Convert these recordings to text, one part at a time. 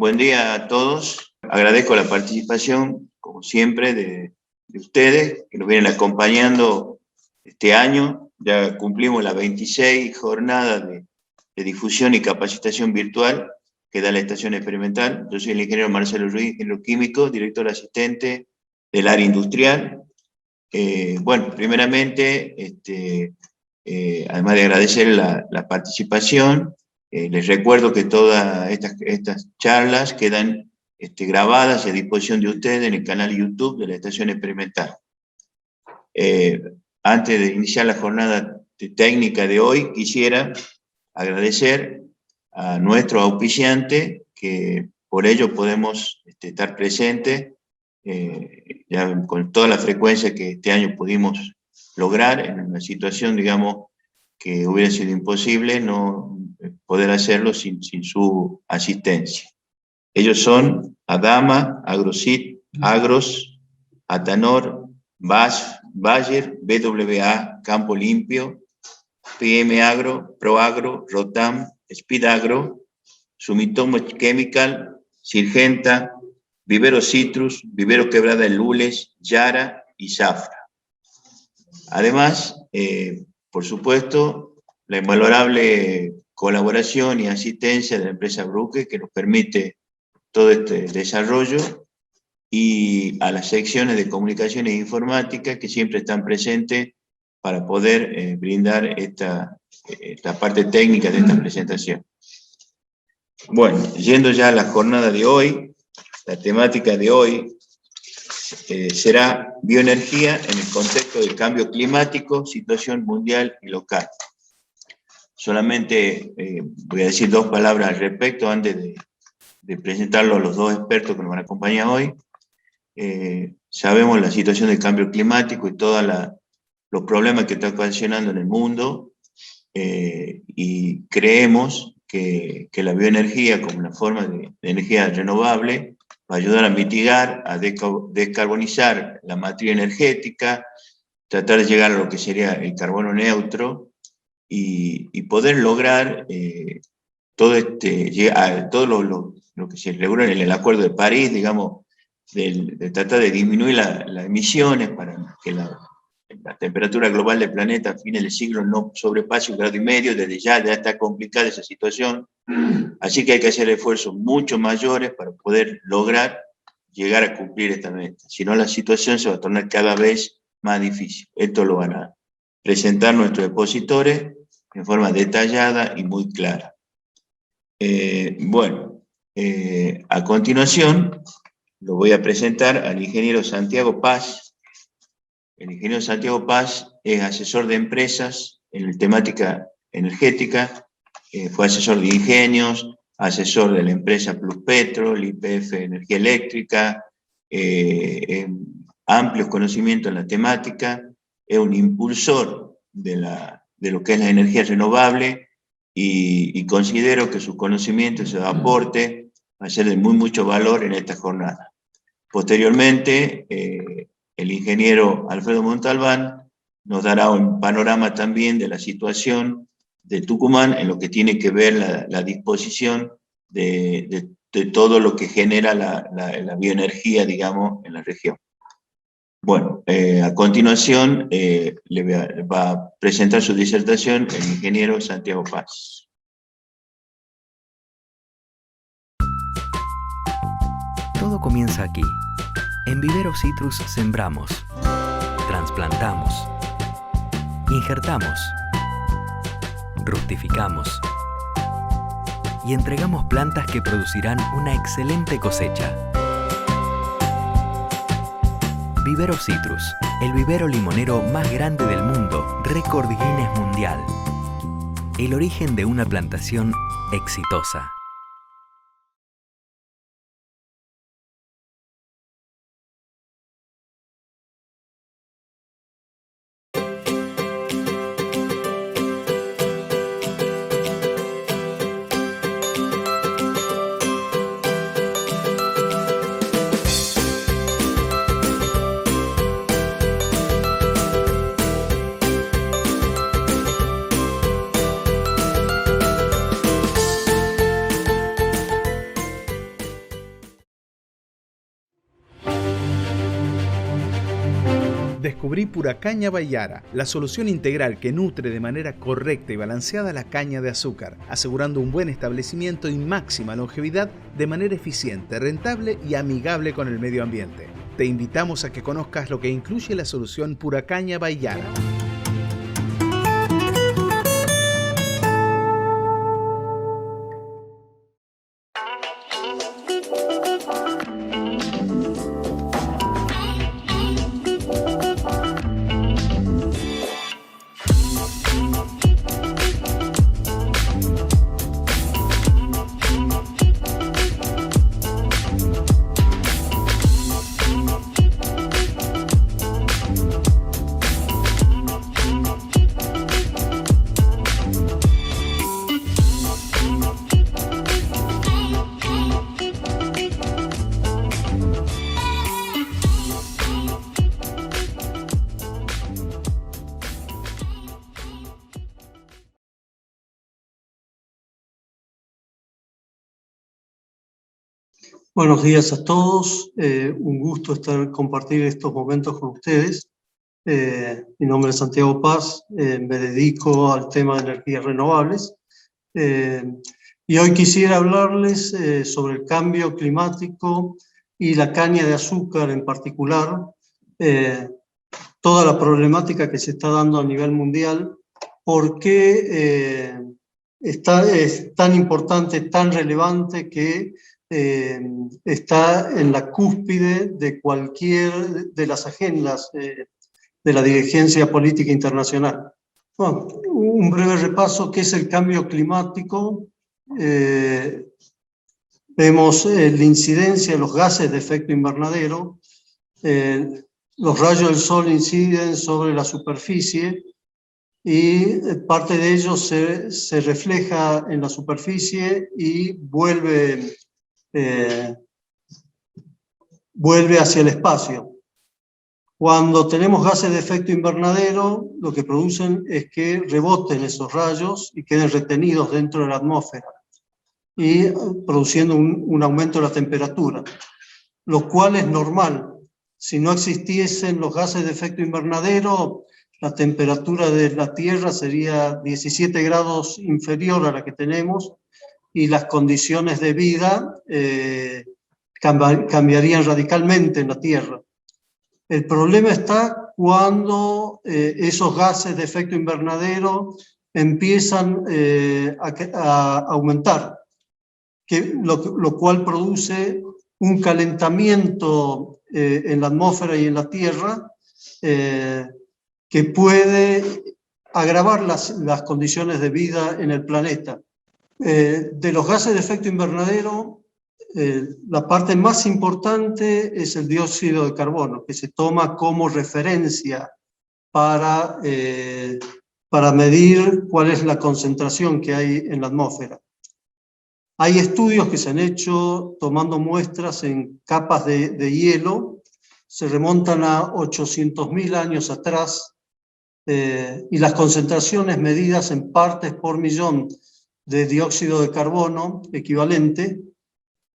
Buen día a todos. Agradezco la participación, como siempre, de ustedes que nos vienen acompañando este año. Ya cumplimos las 26 jornadas de difusión y capacitación virtual que da la estación experimental. Yo soy el ingeniero Marcelo Ruiz, ingeniero químico, director asistente del área industrial. Primeramente, además de agradecer la participación, les recuerdo que todas estas charlas quedan grabadas a disposición de ustedes en el canal YouTube de la estación experimental. Antes de iniciar la jornada técnica de hoy, quisiera agradecer a nuestro auspiciante, que por ello podemos estar presentes ya con toda la frecuencia que este año pudimos lograr en una situación, digamos, que hubiera sido imposible no poder hacerlo sin su asistencia. Ellos son Adama, Agrosit, Agros, Atanor, Bayer, BWA, Campo Limpio, PM Agro, Proagro, Rotam, Speed Agro, Sumitomo Chemical, Sirgenta, Vivero Citrus, Vivero Quebrada en Lules, Yara y Zafra. Además, por supuesto, la invalorable colaboración y asistencia de la empresa Bruque, que nos permite todo este desarrollo, y a las secciones de comunicaciones e informática que siempre están presentes para poder brindar esta parte técnica de esta presentación. Bueno, yendo ya a la jornada de hoy, la temática de hoy será bioenergía en el contexto del cambio climático, situación mundial y local. Solamente voy a decir dos palabras al respecto antes de presentarlo a los dos expertos que nos van a acompañar hoy. Sabemos la situación del cambio climático y todos los problemas que está ocasionando en el mundo, y creemos que la bioenergía como una forma de energía renovable va a ayudar a mitigar, a descarbonizar la matriz energética, tratar de llegar a lo que sería el carbono neutro y poder lograr todo lo que se logró en el Acuerdo de París, digamos, de tratar de disminuir las emisiones para que la temperatura global del planeta a fines del siglo no sobrepase 1,5 grados. Desde ya está complicada esa situación, así que hay que hacer esfuerzos mucho mayores para poder lograr llegar a cumplir esta meta. Si no, la situación se va a tornar cada vez más difícil. Esto lo van a presentar nuestros expositores en forma detallada y muy clara. A continuación lo voy a presentar al ingeniero Santiago Paz. El ingeniero Santiago Paz es asesor de empresas en la temática energética, fue asesor de ingenios, asesor de la empresa Pluspetro, YPF Energía Eléctrica, amplios conocimientos en la temática, es un impulsor de lo que es la energía renovable, y considero que su conocimiento y su aporte va a ser de mucho valor en esta jornada. Posteriormente, el ingeniero Alfredo Montalbán nos dará un panorama también de la situación de Tucumán en lo que tiene que ver la disposición de todo lo que genera la bioenergía, digamos, en la región. Bueno, a continuación va a presentar su disertación el ingeniero Santiago Paz. Todo comienza aquí. En Vivero Citrus sembramos, trasplantamos, injertamos, rustificamos y entregamos plantas que producirán una excelente cosecha. Vivero Citrus, el vivero limonero más grande del mundo, récord Guinness mundial. El origen de una plantación exitosa. descubrí Puracaña Baiyara, la solución integral que nutre de manera correcta y balanceada la caña de azúcar, asegurando un buen establecimiento y máxima longevidad de manera eficiente, rentable y amigable con el medio ambiente. Te invitamos a que conozcas lo que incluye la solución Puracaña Baiyara. Buenos días a todos, un gusto compartir estos momentos con ustedes. Mi nombre es Santiago Paz, me dedico al tema de energías renovables y hoy quisiera hablarles sobre el cambio climático y la caña de azúcar en particular, toda la problemática que se está dando a nivel mundial, por qué es tan importante, tan relevante que está en la cúspide de cualquier de las agendas de la dirigencia política internacional. Bueno, un breve repaso: ¿qué es el cambio climático? Vemos la incidencia de los gases de efecto invernadero. Los rayos del sol inciden sobre la superficie y parte de ellos se refleja en la superficie y vuelve hacia el espacio. Cuando tenemos gases de efecto invernadero, lo que producen es que reboten esos rayos y queden retenidos dentro de la atmósfera, y produciendo un aumento de la temperatura, lo cual es normal. Si no existiesen los gases de efecto invernadero, la temperatura de la Tierra sería 17 grados inferior a la que tenemos, y las condiciones de vida cambiarían radicalmente en la Tierra. El problema está cuando esos gases de efecto invernadero empiezan a aumentar, lo cual produce un calentamiento en la atmósfera y en la Tierra que puede agravar las condiciones de vida en el planeta. De los gases de efecto invernadero, la parte más importante es el dióxido de carbono, que se toma como referencia para medir cuál es la concentración que hay en la atmósfera. Hay estudios que se han hecho tomando muestras en capas de hielo, se remontan a 800.000 años atrás, y las concentraciones medidas en partes por millón de dióxido de carbono equivalente.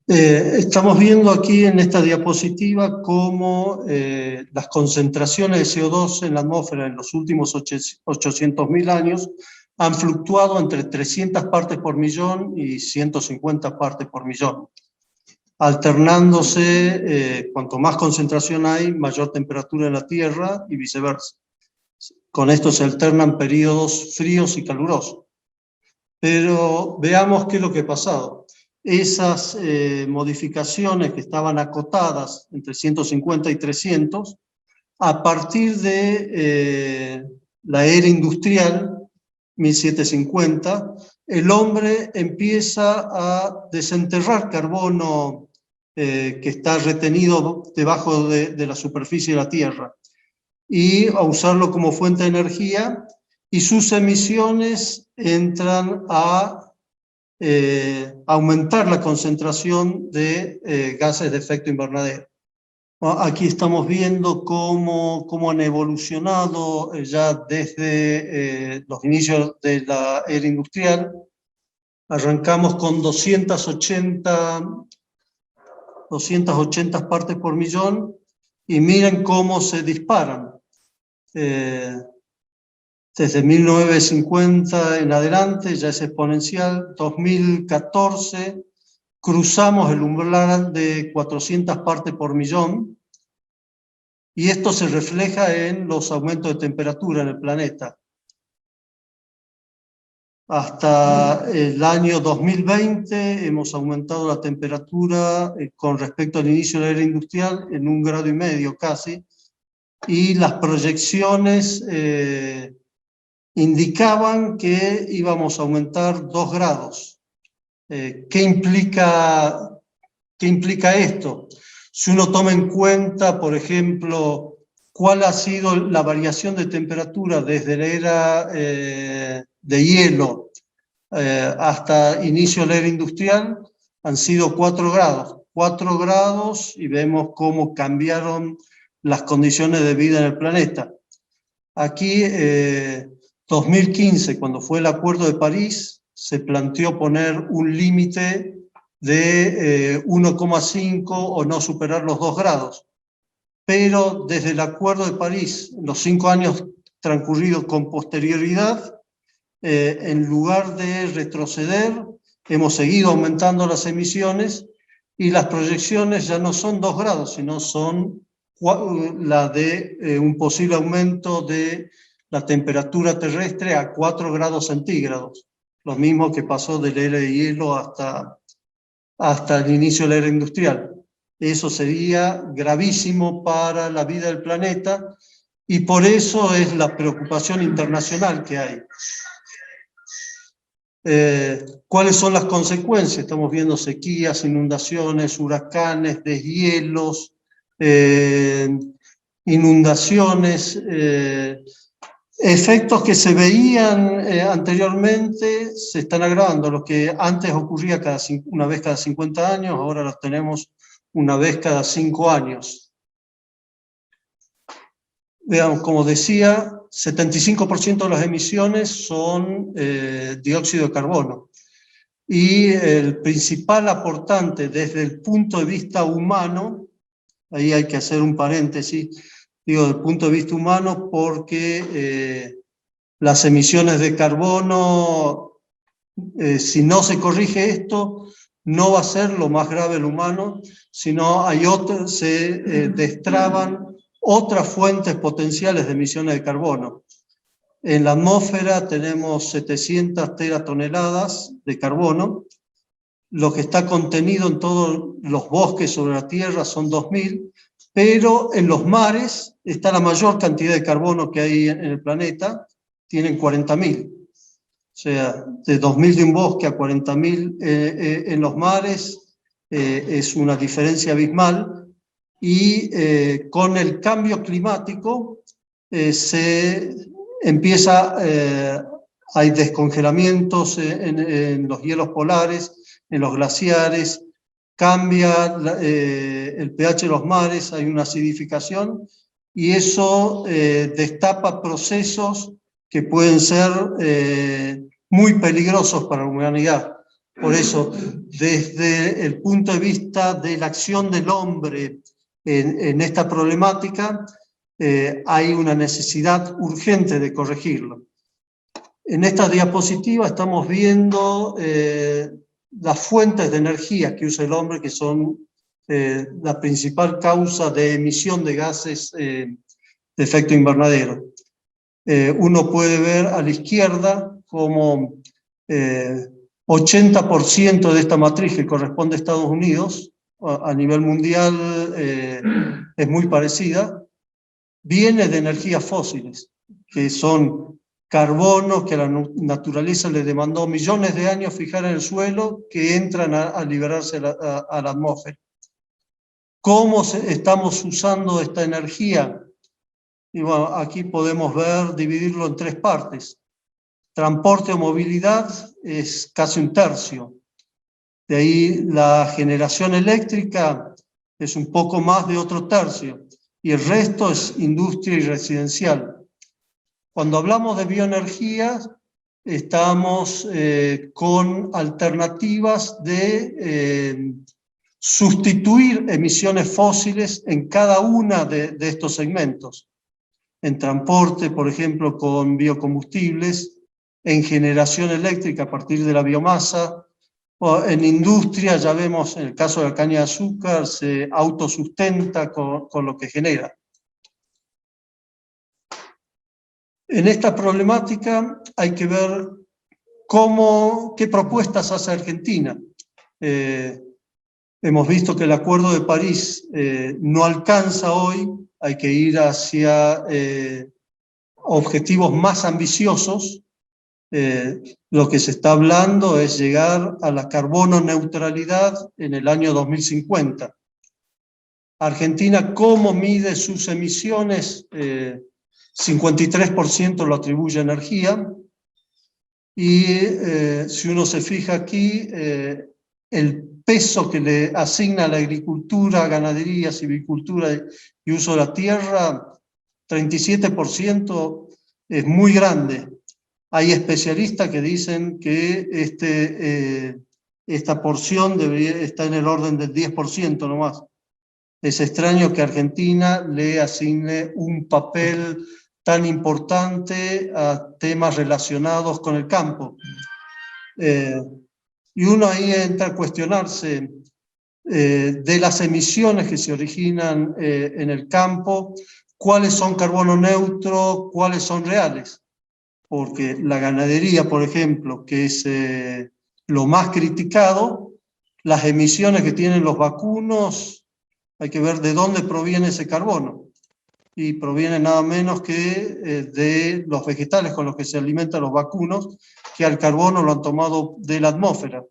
Estamos viendo aquí en esta diapositiva cómo las concentraciones de CO2 en la atmósfera en los últimos 800.000 años han fluctuado entre 300 partes por millón y 150 partes por millón, alternándose. Cuanto más concentración hay, mayor temperatura en la Tierra y viceversa. Con esto se alternan periodos fríos y calurosos. Pero veamos qué es lo que ha pasado. Esas modificaciones que estaban acotadas entre 150 y 300, a partir de la era industrial, 1750, el hombre empieza a desenterrar carbono que está retenido debajo de la superficie de la Tierra, y a usarlo como fuente de energía, y sus emisiones entran a aumentar la concentración de gases de efecto invernadero. Aquí estamos viendo cómo han evolucionado ya desde los inicios de la era industrial. Arrancamos con 280 partes por millón, y miren cómo se disparan. Desde 1950 en adelante ya es exponencial. 2014 cruzamos el umbral de 400 partes por millón, y esto se refleja en los aumentos de temperatura en el planeta. Hasta el año 2020 hemos aumentado la temperatura con respecto al inicio de la era industrial en 1,5 grados casi, y las proyecciones indicaban que íbamos a aumentar 2 grados. ¿Qué implica esto? Si uno toma en cuenta, por ejemplo, cuál ha sido la variación de temperatura desde la era de hielo hasta inicio de la era industrial, han sido 4 grados. 4 grados, y vemos cómo cambiaron las condiciones de vida en el planeta. Aquí, 2015, cuando fue el Acuerdo de París, se planteó poner un límite de 1,5 o no superar los 2 grados. Pero desde el Acuerdo de París, los 5 años transcurridos con posterioridad, en lugar de retroceder, hemos seguido aumentando las emisiones, y las proyecciones ya no son 2 grados, sino son la de un posible aumento de la temperatura terrestre a 4 grados centígrados. Lo mismo que pasó de la era de hielo hasta el inicio de la era industrial. Eso sería gravísimo para la vida del planeta, y por eso es la preocupación internacional que hay. ¿Cuáles son las consecuencias? Estamos viendo sequías, inundaciones, huracanes, deshielos, inundaciones, efectos que se veían anteriormente se están agravando. Lo que antes ocurría una vez cada 50 años, ahora los tenemos una vez cada 5 años. Veamos, como decía, 75% de las emisiones son dióxido de carbono. Y el principal aportante desde el punto de vista humano, ahí hay que hacer un paréntesis, digo desde el punto de vista humano porque las emisiones de carbono, si no se corrige esto, no va a ser lo más grave el humano, sino se destraban otras fuentes potenciales de emisiones de carbono. En la atmósfera tenemos 700 teratoneladas de carbono. Lo que está contenido en todos los bosques sobre la Tierra son 2.000, pero en los mares está la mayor cantidad de carbono que hay en el planeta, tienen 40.000. O sea, de 2.000 de un bosque a 40.000 en los mares es una diferencia abismal. Y con el cambio climático hay descongelamientos en los hielos polares, en los glaciares, cambia el pH de los mares, hay una acidificación, y eso destapa procesos que pueden ser muy peligrosos para la humanidad. Por eso, desde el punto de vista de la acción del hombre en esta problemática, hay una necesidad urgente de corregirlo. En esta diapositiva estamos viendo las fuentes de energía que usa el hombre, que son la principal causa de emisión de gases de efecto invernadero. Uno puede ver a la izquierda como 80% de esta matriz, que corresponde a Estados Unidos, a nivel mundial es muy parecida, viene de energías fósiles, que son carbono que la naturaleza le demandó millones de años fijar en el suelo, que entran a liberarse a la atmósfera. ¿Cómo estamos usando esta energía? Y bueno, aquí podemos dividirlo en 3 partes. Transporte o movilidad es casi 1/3. De ahí la generación eléctrica es un poco más de otro 1/3. Y el resto es industria y residencial. Cuando hablamos de bioenergía, estamos con alternativas de sustituir emisiones fósiles en cada una de estos segmentos. en transporte, por ejemplo, con biocombustibles, en generación eléctrica a partir de la biomasa, o en industria, ya vemos en el caso de la caña de azúcar, se autosustenta con lo que genera. En esta problemática hay que ver qué propuestas hace Argentina. Hemos visto que el Acuerdo de París no alcanza hoy, hay que ir hacia objetivos más ambiciosos. Lo que se está hablando es llegar a la carbono neutralidad en el año 2050. Argentina, ¿cómo mide sus emisiones? 53% lo atribuye a energía, y si uno se fija aquí, el peso que le asigna a la agricultura, ganadería, silvicultura y uso de la tierra, 37%, es muy grande. Hay especialistas que dicen que esta porción debería estar en el orden del 10% nomás. Es extraño que Argentina le asigne un papel tan importante a temas relacionados con el campo. Y uno ahí entra a cuestionarse de las emisiones que se originan en el campo, cuáles son carbono neutro, cuáles son reales. Porque la ganadería, por ejemplo, que es lo más criticado, las emisiones que tienen los vacunos, hay que ver de dónde proviene ese carbono. Y proviene nada menos que de los vegetales con los que se alimentan los vacunos, que al carbono lo han tomado de la atmósfera.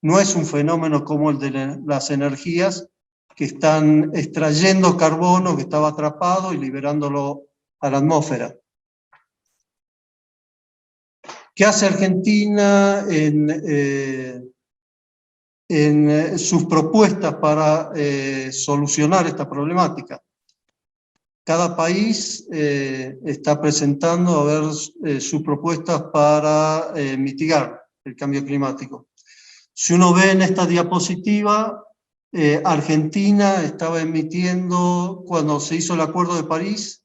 No es un fenómeno como el de las energías, que están extrayendo carbono que estaba atrapado y liberándolo a la atmósfera. ¿Qué hace Argentina en sus propuestas para solucionar esta problemática? Cada país está presentando sus propuestas para mitigar el cambio climático. Si uno ve en esta diapositiva, Argentina estaba emitiendo, cuando se hizo el Acuerdo de París,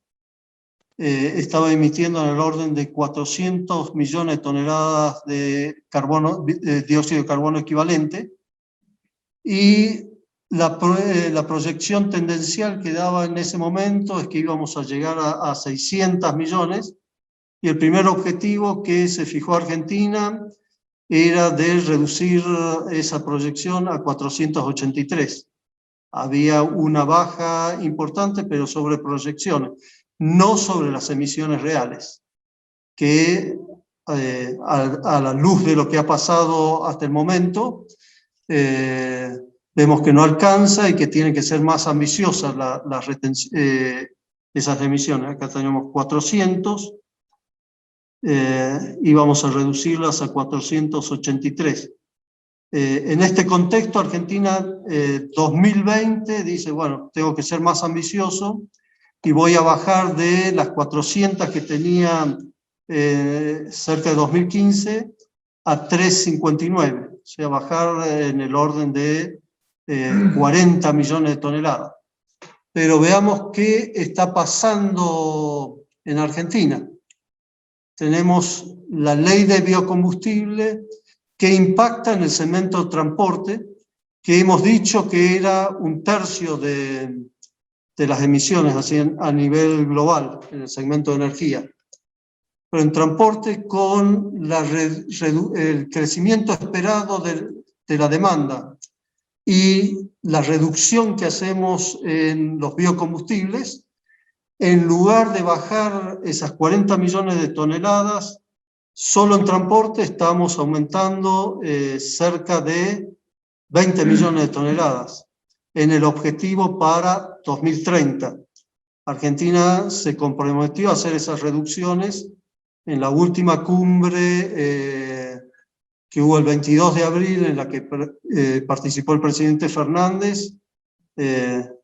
estaba emitiendo en el orden de 400 millones de toneladas de dióxido de carbono equivalente, y la proyección tendencial que daba en ese momento es que íbamos a llegar a 600 millones, y el primer objetivo que se fijó Argentina era de reducir esa proyección a 483. Había una baja importante, pero sobre proyecciones, no sobre las emisiones reales, que a la luz de lo que ha pasado hasta el momento, vemos que no alcanza y que tienen que ser más ambiciosas esas emisiones. Acá tenemos 400, y vamos a reducirlas a 483. En este contexto, Argentina 2020 dice, bueno, tengo que ser más ambicioso y voy a bajar de las 400 que tenía cerca de 2015 a 359, o sea, bajar en el orden de 40 millones de toneladas. Pero veamos qué está pasando en Argentina. Tenemos la ley de biocombustible que impacta en el segmento de transporte, que hemos dicho que era 1/3 de las emisiones así a nivel global, en el segmento de energía. Pero en transporte, con el crecimiento esperado de la demanda y la reducción que hacemos en los biocombustibles, en lugar de bajar esas 40 millones de toneladas, solo en transporte estamos aumentando cerca de 20 millones de toneladas en el objetivo para 2030. Argentina se comprometió a hacer esas reducciones en la última cumbre que hubo el 22 de abril, en la que participó el presidente Fernández.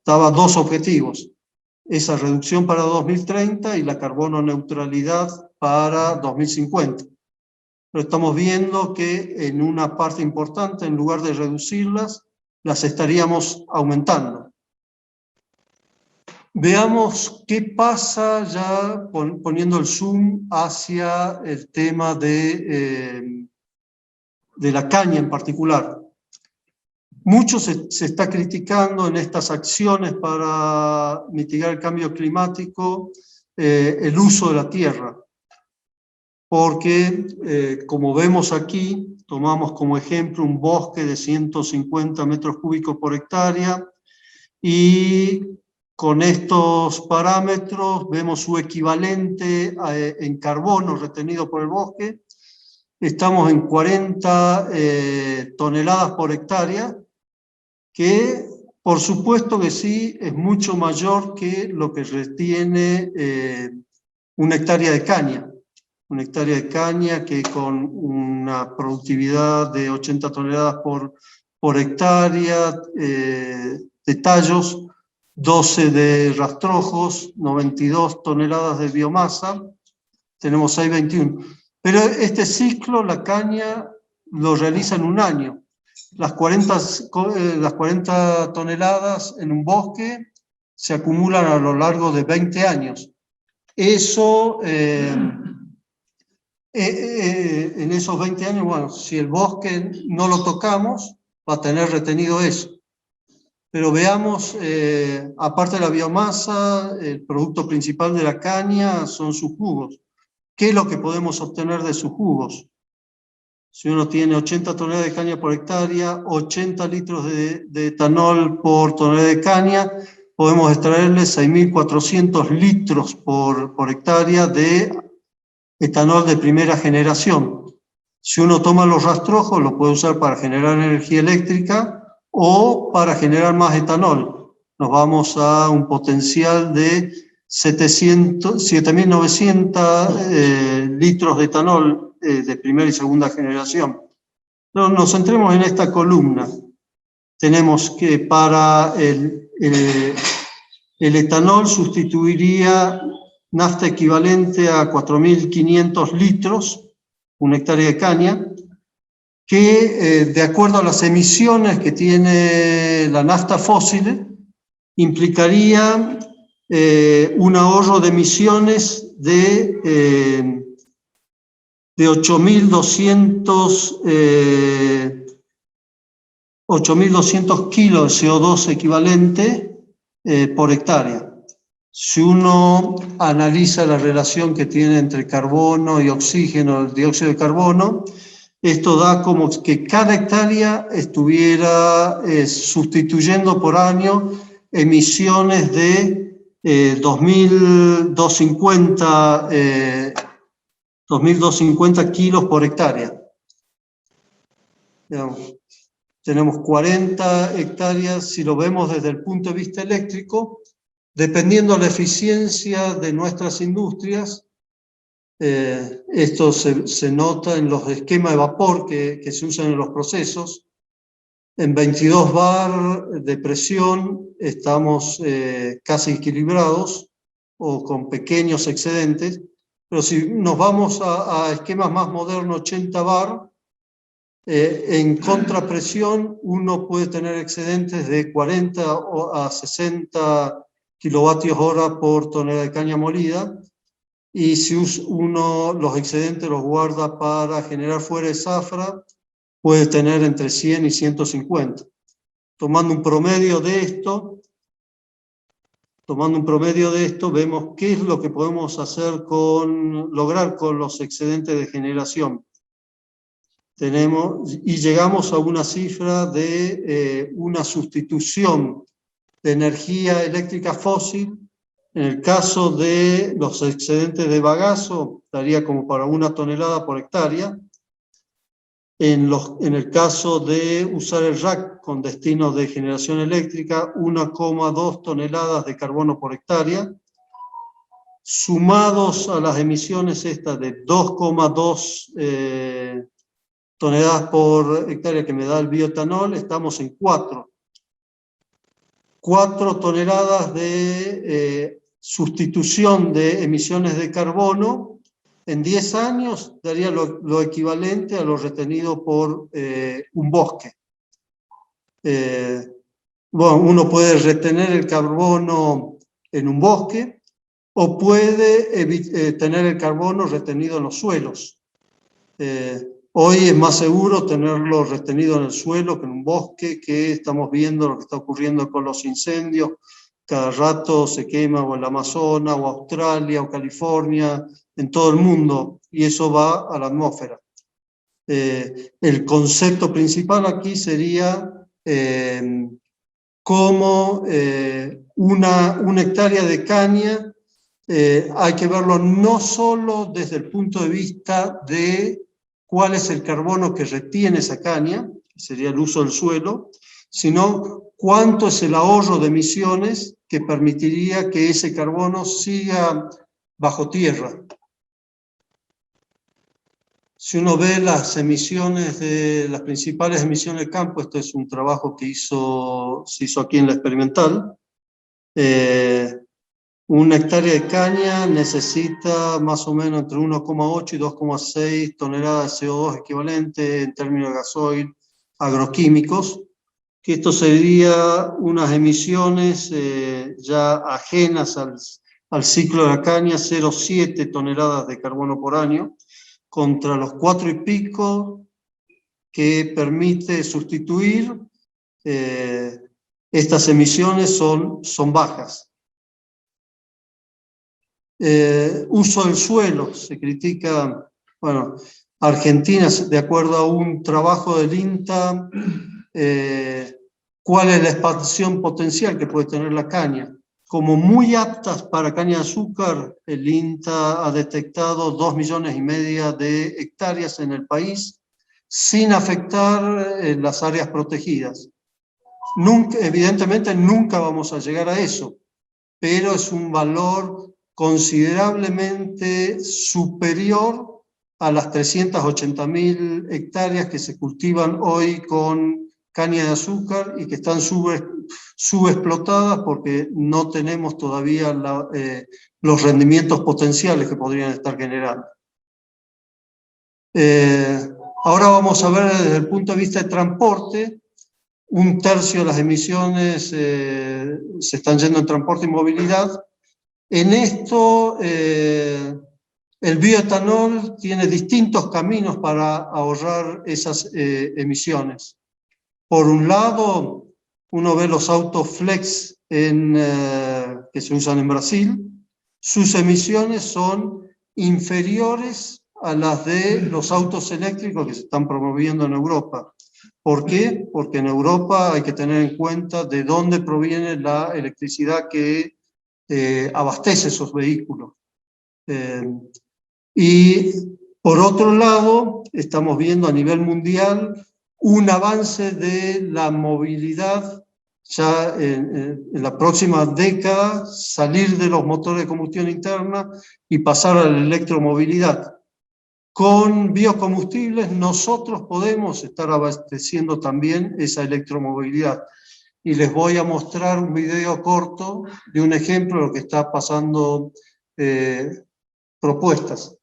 Daba 2 objetivos: esa reducción para 2030 y la carbono neutralidad para 2050. Pero estamos viendo que en una parte importante, en lugar de reducirlas, las estaríamos aumentando. Veamos qué pasa ya poniendo el zoom hacia el tema de la caña en particular. Mucho se está criticando en estas acciones para mitigar el cambio climático el uso de la tierra, porque como vemos aquí, tomamos como ejemplo un bosque de 150 metros cúbicos por hectárea y con estos parámetros vemos su equivalente en carbono retenido por el bosque. Estamos en 40 toneladas por hectárea, que por supuesto que sí es mucho mayor que lo que retiene una hectárea de caña. Una hectárea de caña que con una productividad de 80 toneladas por hectárea de tallos, 12 de rastrojos, 92 toneladas de biomasa, tenemos 621. Pero este ciclo, la caña, lo realiza en un año. Las 40 toneladas en un bosque se acumulan a lo largo de 20 años. Eso, en esos 20 años, bueno, si el bosque no lo tocamos, va a tener retenido eso. Pero veamos, aparte de la biomasa, el producto principal de la caña son sus jugos. ¿Qué es lo que podemos obtener de sus jugos? Si uno tiene 80 toneladas de caña por hectárea, 80 litros de etanol por tonelada de caña, podemos extraerle 6.400 litros por hectárea de etanol de primera generación. Si uno toma los rastrojos, lo puede usar para generar energía eléctrica o para generar más etanol. Nos vamos a un potencial de 7.900 litros de etanol de primera y segunda generación. No, nos centremos en esta columna. Tenemos que para el etanol sustituiría nafta equivalente a 4.500 litros, una hectárea de caña, que de acuerdo a las emisiones que tiene la nafta fósil, implicaría un ahorro de emisiones de 8.200 kilos de CO2 equivalente por hectárea. Si uno analiza la relación que tiene entre carbono y oxígeno, el dióxido de carbono, esto da como que cada hectárea estuviera sustituyendo por año emisiones de 2.250 kilos por hectárea. Digamos, tenemos 40 hectáreas, si lo vemos desde el punto de vista eléctrico, dependiendo de la eficiencia de nuestras industrias, esto se nota en los esquemas de vapor que se usan en los procesos. En 22 bar de presión estamos casi equilibrados o con pequeños excedentes, pero si nos vamos a esquemas más modernos, 80 bar, en contrapresión uno puede tener excedentes de 40 a 60 kilovatios hora por tonelada de caña molida, y si uno los excedentes los guarda para generar fuera de zafra, puede tener entre 100 y 150. Tomando un promedio de esto, vemos qué es lo que podemos lograr con los excedentes de generación. Y llegamos a una cifra de una sustitución de energía eléctrica fósil. En el caso de los excedentes de bagazo, daría como para 1 tonelada por hectárea. En el caso de usar el RAC con destino de generación eléctrica, 1,2 toneladas de carbono por hectárea. Sumados a las emisiones estas de 2,2 toneladas por hectárea que me da el bioetanol, estamos en 4 toneladas de sustitución de emisiones de carbono. En 10 años daría lo equivalente a lo retenido por un bosque. Bueno, uno puede retener el carbono en un bosque, o puede tener el carbono retenido en los suelos. Hoy es más seguro tenerlo retenido en el suelo que en un bosque, que estamos viendo lo que está ocurriendo con los incendios. Cada rato se quema o el Amazonas, o Australia, o California, en todo el mundo, y eso va a la atmósfera. El concepto principal aquí sería cómo una hectárea de caña hay que verlo no solo desde el punto de vista de cuál es el carbono que retiene esa caña, que sería el uso del suelo, sino cuánto es el ahorro de emisiones que permitiría que ese carbono siga bajo tierra. Si uno ve las emisiones las principales emisiones del campo, esto es un trabajo que se hizo aquí en la experimental, una hectárea de caña necesita más o menos entre 1,8 y 2,6 toneladas de CO2 equivalente en términos de gasoil, agroquímicos, que esto sería unas emisiones ya ajenas al ciclo de la caña, 0,7 toneladas de carbono por año, contra los 4 y pico que permite sustituir. Estas emisiones son bajas. Uso del suelo, se critica, bueno, Argentina, de acuerdo a un trabajo del INTA, cuál es la expansión potencial que puede tener la caña. Como muy aptas para caña de azúcar, el INTA ha detectado 2,5 millones de hectáreas en el país, sin afectar las áreas protegidas. Evidentemente nunca vamos a llegar a eso, pero es un valor considerablemente superior a las 380.000 hectáreas que se cultivan hoy con caña de azúcar y que están subexplotadas porque no tenemos todavía los rendimientos potenciales que podrían estar generando. Ahora vamos a ver desde el punto de vista de transporte. 1/3 de las emisiones se están yendo en transporte y movilidad. En esto, el bioetanol tiene distintos caminos para ahorrar esas emisiones. Por un lado, uno ve los autos flex que se usan en Brasil. Sus emisiones son inferiores a las de los autos eléctricos que se están promoviendo en Europa. ¿Por qué? Porque en Europa hay que tener en cuenta de dónde proviene la electricidad que abastece esos vehículos. Y por otro lado, estamos viendo a nivel mundial un avance de la movilidad, ya en la próxima década, salir de los motores de combustión interna y pasar a la electromovilidad. Con biocombustibles nosotros podemos estar abasteciendo también esa electromovilidad. Y les voy a mostrar un video corto de un ejemplo de lo que está pasando, propuestas.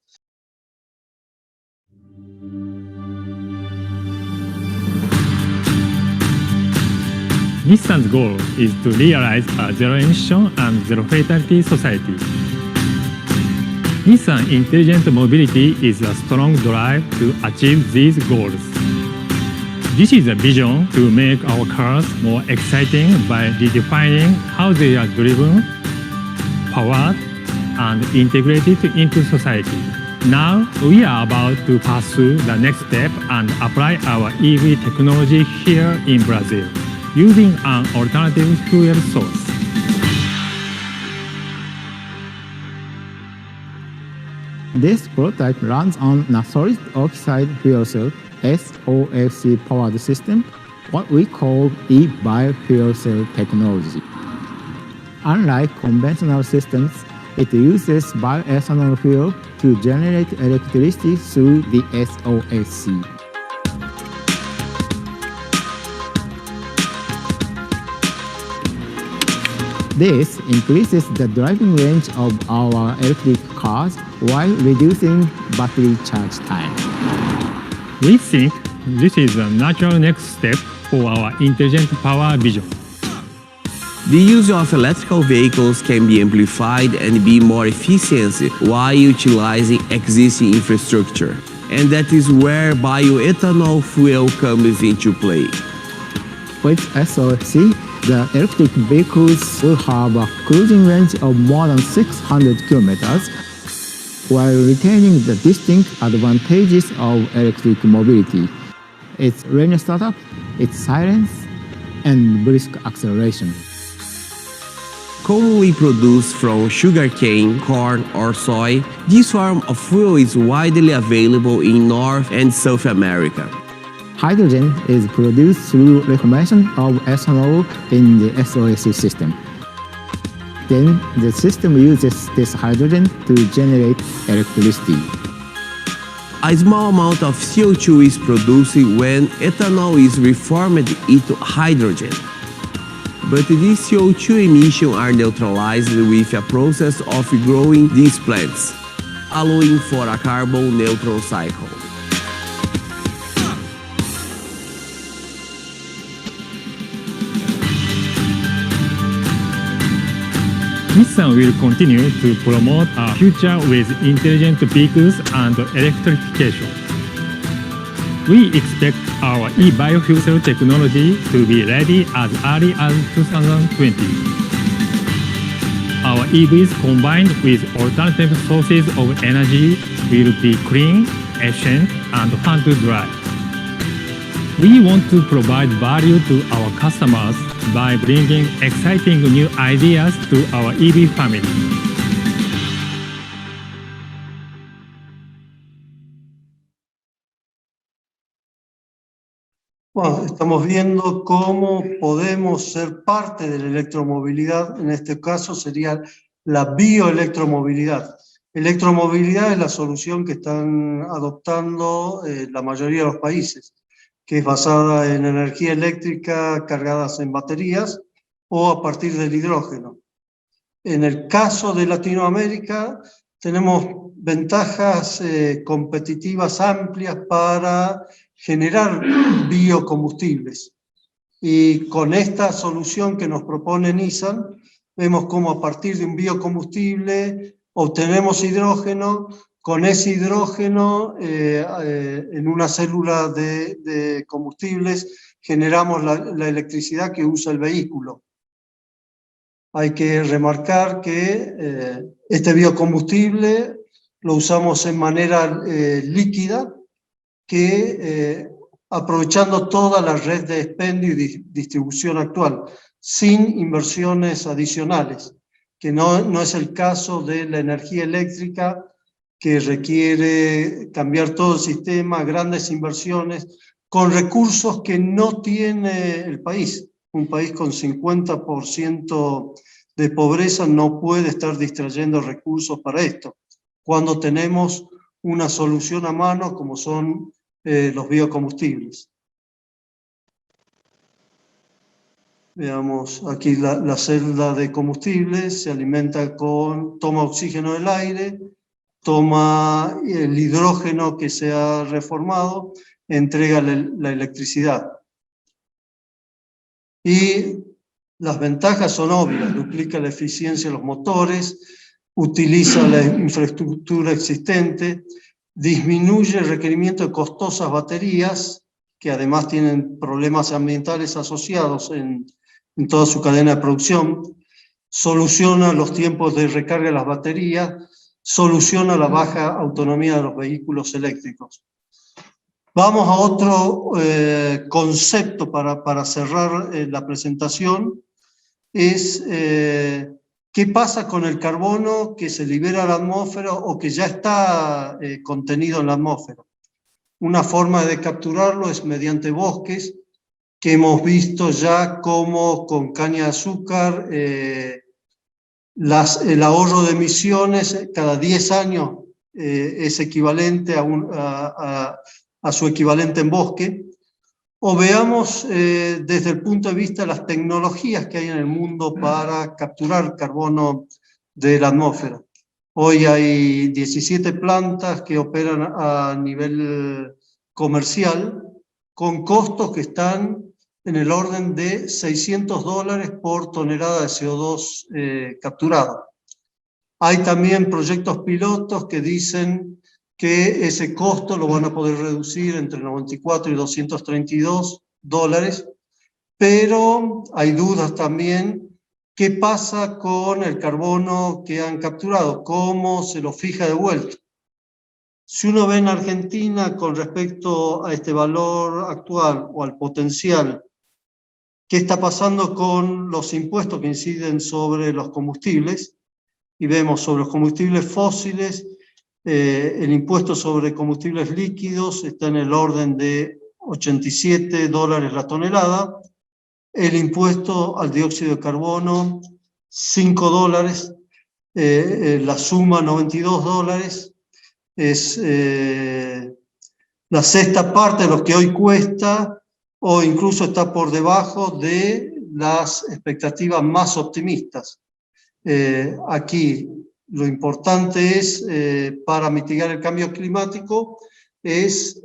Nissan's goal is to realize a zero-emission and zero-fatality society. Nissan Intelligent Mobility is a strong drive to achieve these goals. This is a vision to make our cars more exciting by redefining how they are driven, powered, and integrated into society. Now, we are about to pursue the next step and apply our EV technology here in Brazil, using an alternative fuel source. This prototype runs on a solid oxide fuel cell SOFC powered system, what we call e-biofuel cell technology. Unlike conventional systems, it uses bioethanol fuel to generate electricity through the SOFC. This increases the driving range of our electric cars while reducing battery charge time. We think this is a natural next step for our intelligent power vision. The use of electrical vehicles can be amplified and be more efficient while utilizing existing infrastructure. And that is where bioethanol fuel comes into play. With SOFC, the electric vehicles will have a cruising range of more than 600 kilometers, while retaining the distinct advantages of electric mobility: its range startup, its silence, and brisk acceleration. Commonly produced from sugarcane, corn, or soy, this form of fuel is widely available in North and South America. Hydrogen is produced through reformation of ethanol in the SOFC system. Then the system uses this hydrogen to generate electricity. A small amount of CO2 is produced when ethanol is reformed into hydrogen. But these CO2 emissions are neutralized with a process of growing these plants, allowing for a carbon-neutral cycle. Nissan will continue to promote a future with intelligent vehicles and electrification. We expect our e-biofuel cell technology to be ready as early as 2020. Our EVs combined with alternative sources of energy will be clean, efficient, and fun to drive. We want to provide value to our customers by bringing exciting new ideas to our EV family. Bueno, estamos viendo cómo podemos ser parte de la electromovilidad. En este caso sería la bioelectromovilidad. Electromovilidad es la solución que están adoptando la mayoría de los países, que es basada en energía eléctrica cargadas en baterías o a partir del hidrógeno. En el caso de Latinoamérica tenemos ventajas competitivas amplias para generar biocombustibles. Y con esta solución que nos propone Nissan, vemos cómo a partir de un biocombustible obtenemos hidrógeno. Con ese hidrógeno, en una célula de combustibles, generamos la electricidad que usa el vehículo. Hay que remarcar que este biocombustible lo usamos en manera líquida, que aprovechando toda la red de expendio y distribución actual, sin inversiones adicionales, que no es el caso de la energía eléctrica, que requiere cambiar todo el sistema, grandes inversiones, con recursos que no tiene el país. Un país con 50% de pobreza no puede estar distrayendo recursos para esto, cuando tenemos una solución a mano como son los biocombustibles. Veamos aquí la celda de combustibles, se alimenta toma oxígeno del aire, toma el hidrógeno que se ha reformado, entrega la electricidad. Y las ventajas son obvias: duplica la eficiencia de los motores, utiliza la infraestructura existente, disminuye el requerimiento de costosas baterías, que además tienen problemas ambientales asociados en toda su cadena de producción, soluciona los tiempos de recarga de las baterías, soluciona la baja autonomía de los vehículos eléctricos. Vamos a otro concepto para cerrar la presentación, es qué pasa con el carbono que se libera a la atmósfera o que ya está contenido en la atmósfera. Una forma de capturarlo es mediante bosques, que hemos visto ya como con caña de azúcar, el ahorro de emisiones cada 10 años es equivalente a su equivalente en bosque. O veamos desde el punto de vista de las tecnologías que hay en el mundo para capturar carbono de la atmósfera. Hoy hay 17 plantas que operan a nivel comercial con costos que están en el orden de $600 por tonelada de CO2 capturado. Hay también proyectos pilotos que dicen que ese costo lo van a poder reducir entre 94 y $232, pero hay dudas también. ¿Qué pasa con el carbono que han capturado? ¿Cómo se lo fija de vuelta? Si uno ve en Argentina con respecto a este valor actual o al potencial, ¿qué está pasando con los impuestos que inciden sobre los combustibles? Y vemos sobre los combustibles fósiles, el impuesto sobre combustibles líquidos está en el orden de $87 la tonelada, el impuesto al dióxido de carbono, $5, la suma $92, es la sexta parte de lo que hoy cuesta, o incluso está por debajo de las expectativas más optimistas. Aquí lo importante es, para mitigar el cambio climático, es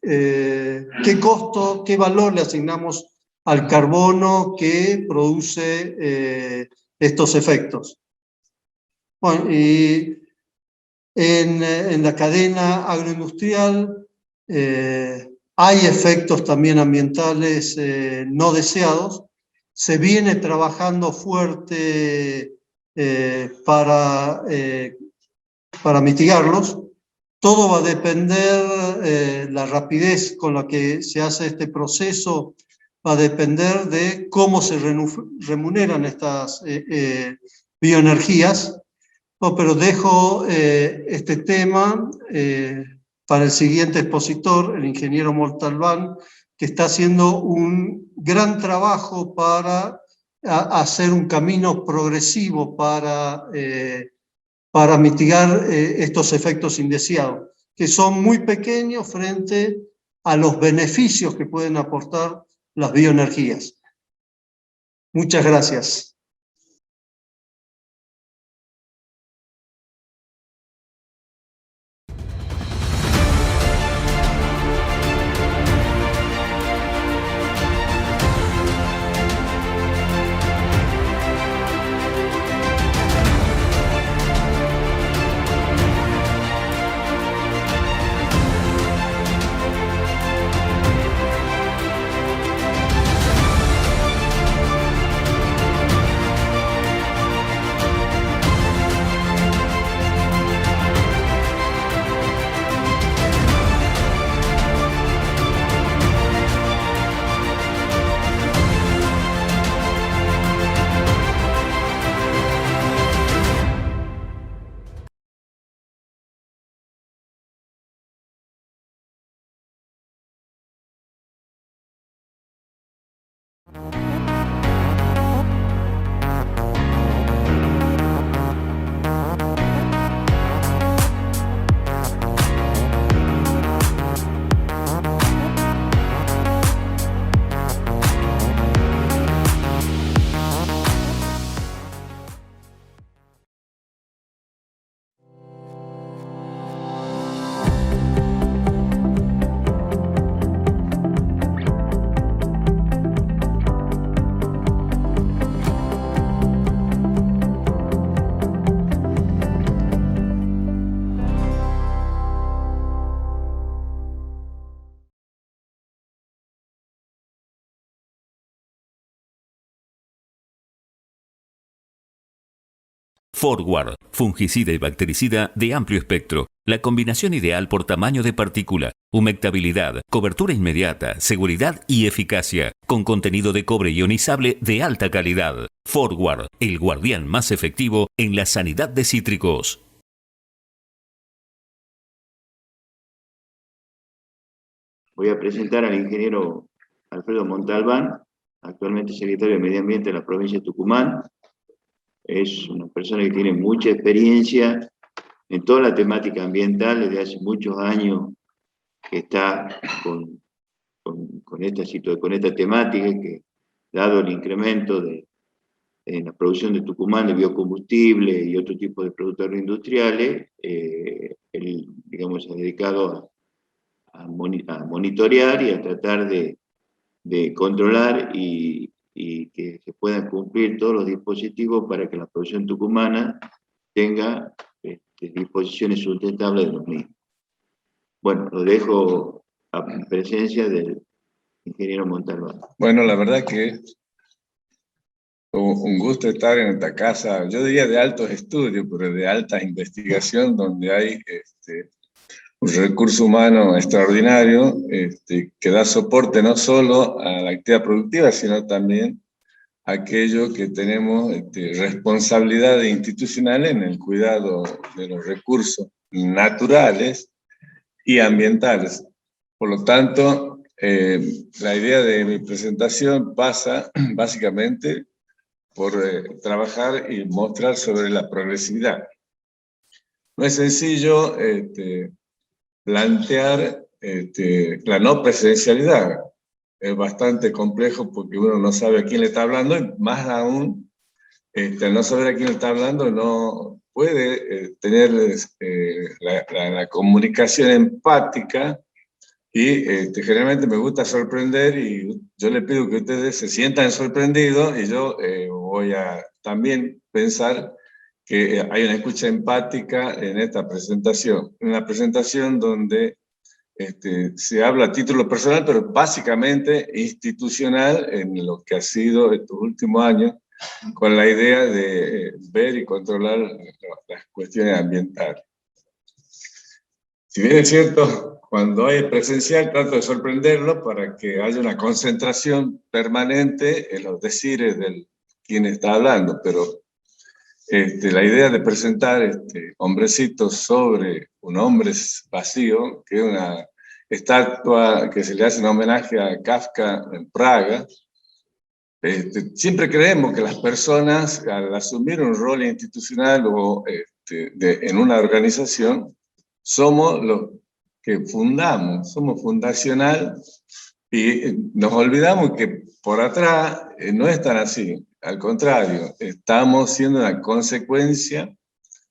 qué costo, qué valor le asignamos al carbono que produce estos efectos. Bueno, y en la cadena agroindustrial hay efectos también ambientales no deseados. Se viene trabajando fuerte para mitigarlos. Todo va a depender, la rapidez con la que se hace este proceso va a depender de cómo se remuneran estas bioenergías. No, pero dejo este tema para el siguiente expositor, el ingeniero Montalbán, que está haciendo un gran trabajo para hacer un camino progresivo para mitigar estos efectos indeseados, que son muy pequeños frente a los beneficios que pueden aportar las bioenergías. Muchas gracias. Forward, fungicida y bactericida de amplio espectro. La combinación ideal por tamaño de partícula, humectabilidad, cobertura inmediata, seguridad y eficacia. Con contenido de cobre ionizable de alta calidad. Forward, el guardián más efectivo en la sanidad de cítricos. Voy a presentar al ingeniero Alfredo Montalbán, actualmente secretario de Medio Ambiente de la provincia de Tucumán. Es una persona que tiene mucha experiencia en toda la temática ambiental, desde hace muchos años que está con esta temática, que dado el incremento en la producción de Tucumán de biocombustible y otro tipo de productos agroindustriales, él, digamos, se ha dedicado a monitorear y a tratar de de controlar y que se puedan cumplir todos los dispositivos para que la producción tucumana tenga disposiciones sustentables de los mismos. Bueno, lo dejo a presencia del ingeniero Montalbán. Bueno, la verdad que un gusto estar en esta casa, yo diría de altos estudios, pero de alta investigación, donde hay un recurso humano extraordinario que da soporte no solo a la actividad productiva, sino también a aquello que tenemos responsabilidad institucional en el cuidado de los recursos naturales y ambientales. Por lo tanto, la idea de mi presentación pasa básicamente por trabajar y mostrar sobre la progresividad. No es sencillo plantear la no presencialidad. Es bastante complejo porque uno no sabe a quién le está hablando, y más aún, al no saber a quién le está hablando, no puede tener la comunicación empática. Y generalmente me gusta sorprender, y yo le pido que ustedes se sientan sorprendidos, y yo voy a también pensar que hay una escucha empática en esta presentación. Una presentación donde se habla a título personal, pero básicamente institucional en lo que ha sido estos últimos años, con la idea de ver y controlar las cuestiones ambientales. Si bien es cierto, cuando hay presencial trato de sorprenderlo para que haya una concentración permanente en los decires de quien está hablando, pero la idea de presentar hombrecitos sobre un hombre vacío, que es una estatua que se le hace un homenaje a Kafka en Praga, siempre creemos que las personas, al asumir un rol institucional o en una organización, somos los que fundamos, somos fundacional, y nos olvidamos que por atrás no es tan así. Al contrario, estamos siendo una consecuencia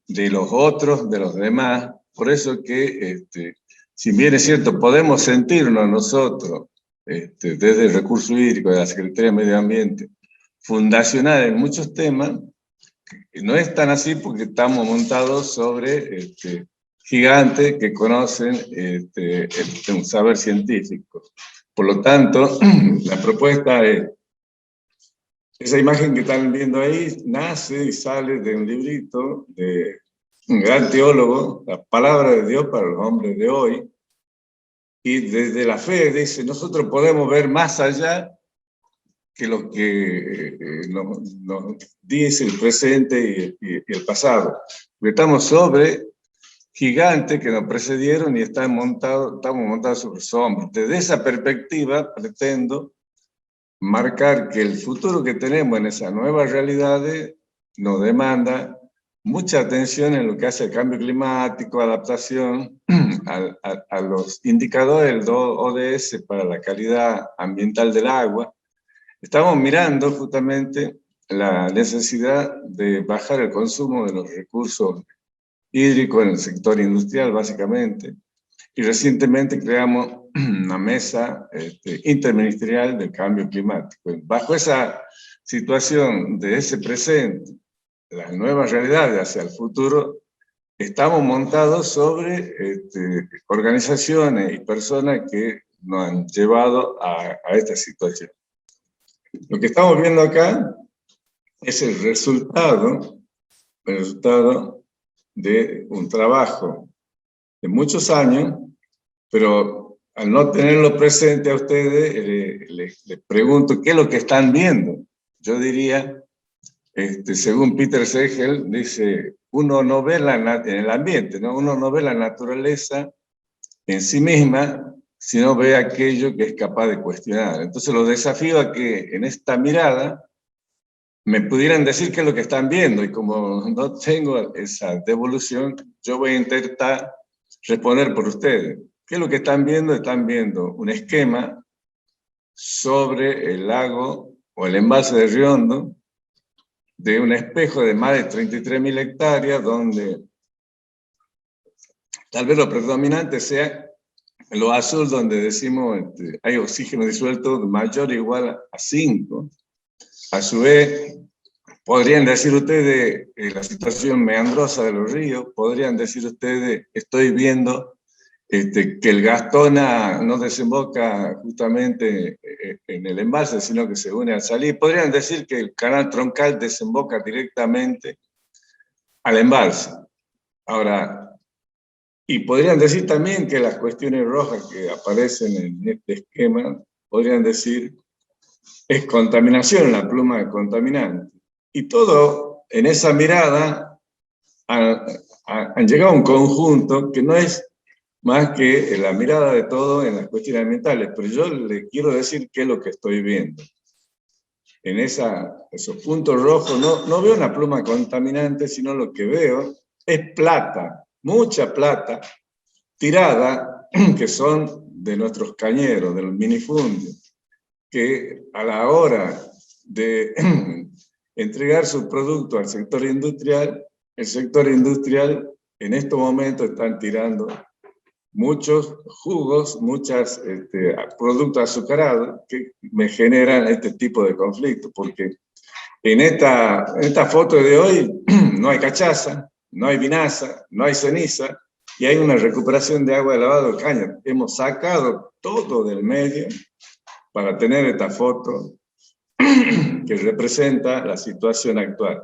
de los otros, de los demás. Por eso que, si bien es cierto, podemos sentirnos nosotros, desde el recurso hídrico, de la Secretaría de Medio Ambiente, fundacional en muchos temas, no es tan así porque estamos montados sobre gigantes que conocen un saber científico. Por lo tanto, la propuesta es, esa imagen que están viendo ahí nace y sale de un librito de un gran teólogo, La Palabra de Dios para los hombres de hoy, y desde la fe dice, nosotros podemos ver más allá que lo que nos dice el presente y el pasado. Porque estamos sobre gigantes que nos precedieron y estamos montados sobre sus hombros. Desde esa perspectiva pretendo marcar que el futuro que tenemos en esas nuevas realidades nos demanda mucha atención en lo que hace al cambio climático, adaptación a los indicadores del ODS para la calidad ambiental del agua. Estamos mirando justamente la necesidad de bajar el consumo de los recursos hídricos en el sector industrial, básicamente. Y recientemente creamos una mesa interministerial del cambio climático. Bajo esa situación de ese presente, las nuevas realidades hacia el futuro, estamos montados sobre organizaciones y personas que nos han llevado a esta situación. Lo que estamos viendo acá es el resultado de un trabajo de muchos años, pero al no tenerlo presente a ustedes, les pregunto qué es lo que están viendo. Yo diría, según Peter Segel, dice, uno no ve en el ambiente, ¿no? Uno no ve la naturaleza en sí misma, sino ve aquello que es capaz de cuestionar. Entonces los desafío a que en esta mirada me pudieran decir qué es lo que están viendo, y como no tengo esa devolución, yo voy a intentar responder por ustedes. ¿Qué es lo que están viendo? Están viendo un esquema sobre el lago o el embalse de Río Hondo, de un espejo de más de 33.000 hectáreas, donde tal vez lo predominante sea lo azul donde decimos hay oxígeno disuelto mayor o igual a 5. A su vez, podrían decir ustedes la situación meandrosa de los ríos, podrían decir ustedes, estoy viendo que el Gastona no desemboca justamente en el embalse, sino que se une al salir. Podrían decir que el canal troncal desemboca directamente al embalse. Ahora, y podrían decir también que las cuestiones rojas que aparecen en este esquema, podrían decir, es contaminación, la pluma de contaminante. Y todo en esa mirada han llegado a un conjunto que no es más que la mirada de todo en las cuestiones ambientales, pero yo le quiero decir qué es lo que estoy viendo. En esos puntos rojos no veo una pluma contaminante, sino lo que veo es plata, mucha plata, tirada, que son de nuestros cañeros, de los minifundios, que a la hora de entregar su producto al sector industrial, el sector industrial en estos momentos están tirando muchos jugos, muchos productos azucarados que me generan este tipo de conflicto, porque en esta foto de hoy no hay cachaza, no hay vinaza, no hay ceniza, y hay una recuperación de agua de lavado de caña. Hemos sacado todo del medio para tener esta foto que representa la situación actual.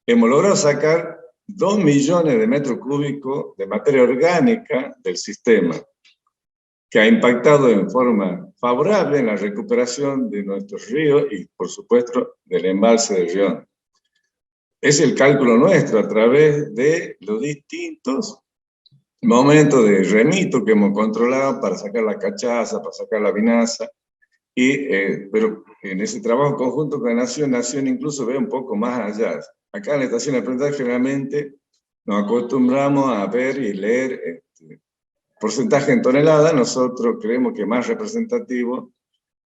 Hemos logrado sacar 2 millones de metros cúbicos de materia orgánica del sistema, que ha impactado en forma favorable en la recuperación de nuestros ríos y, por supuesto, del embalse del Río. Es el cálculo nuestro a través de los distintos momentos de remito que hemos controlado para sacar la cachaza, para sacar la vinaza, pero en ese trabajo conjunto con Nación incluso ve un poco más allá. Acá en la estación de aprendizaje generalmente nos acostumbramos a ver y leer porcentaje en toneladas. Nosotros creemos que más representativo,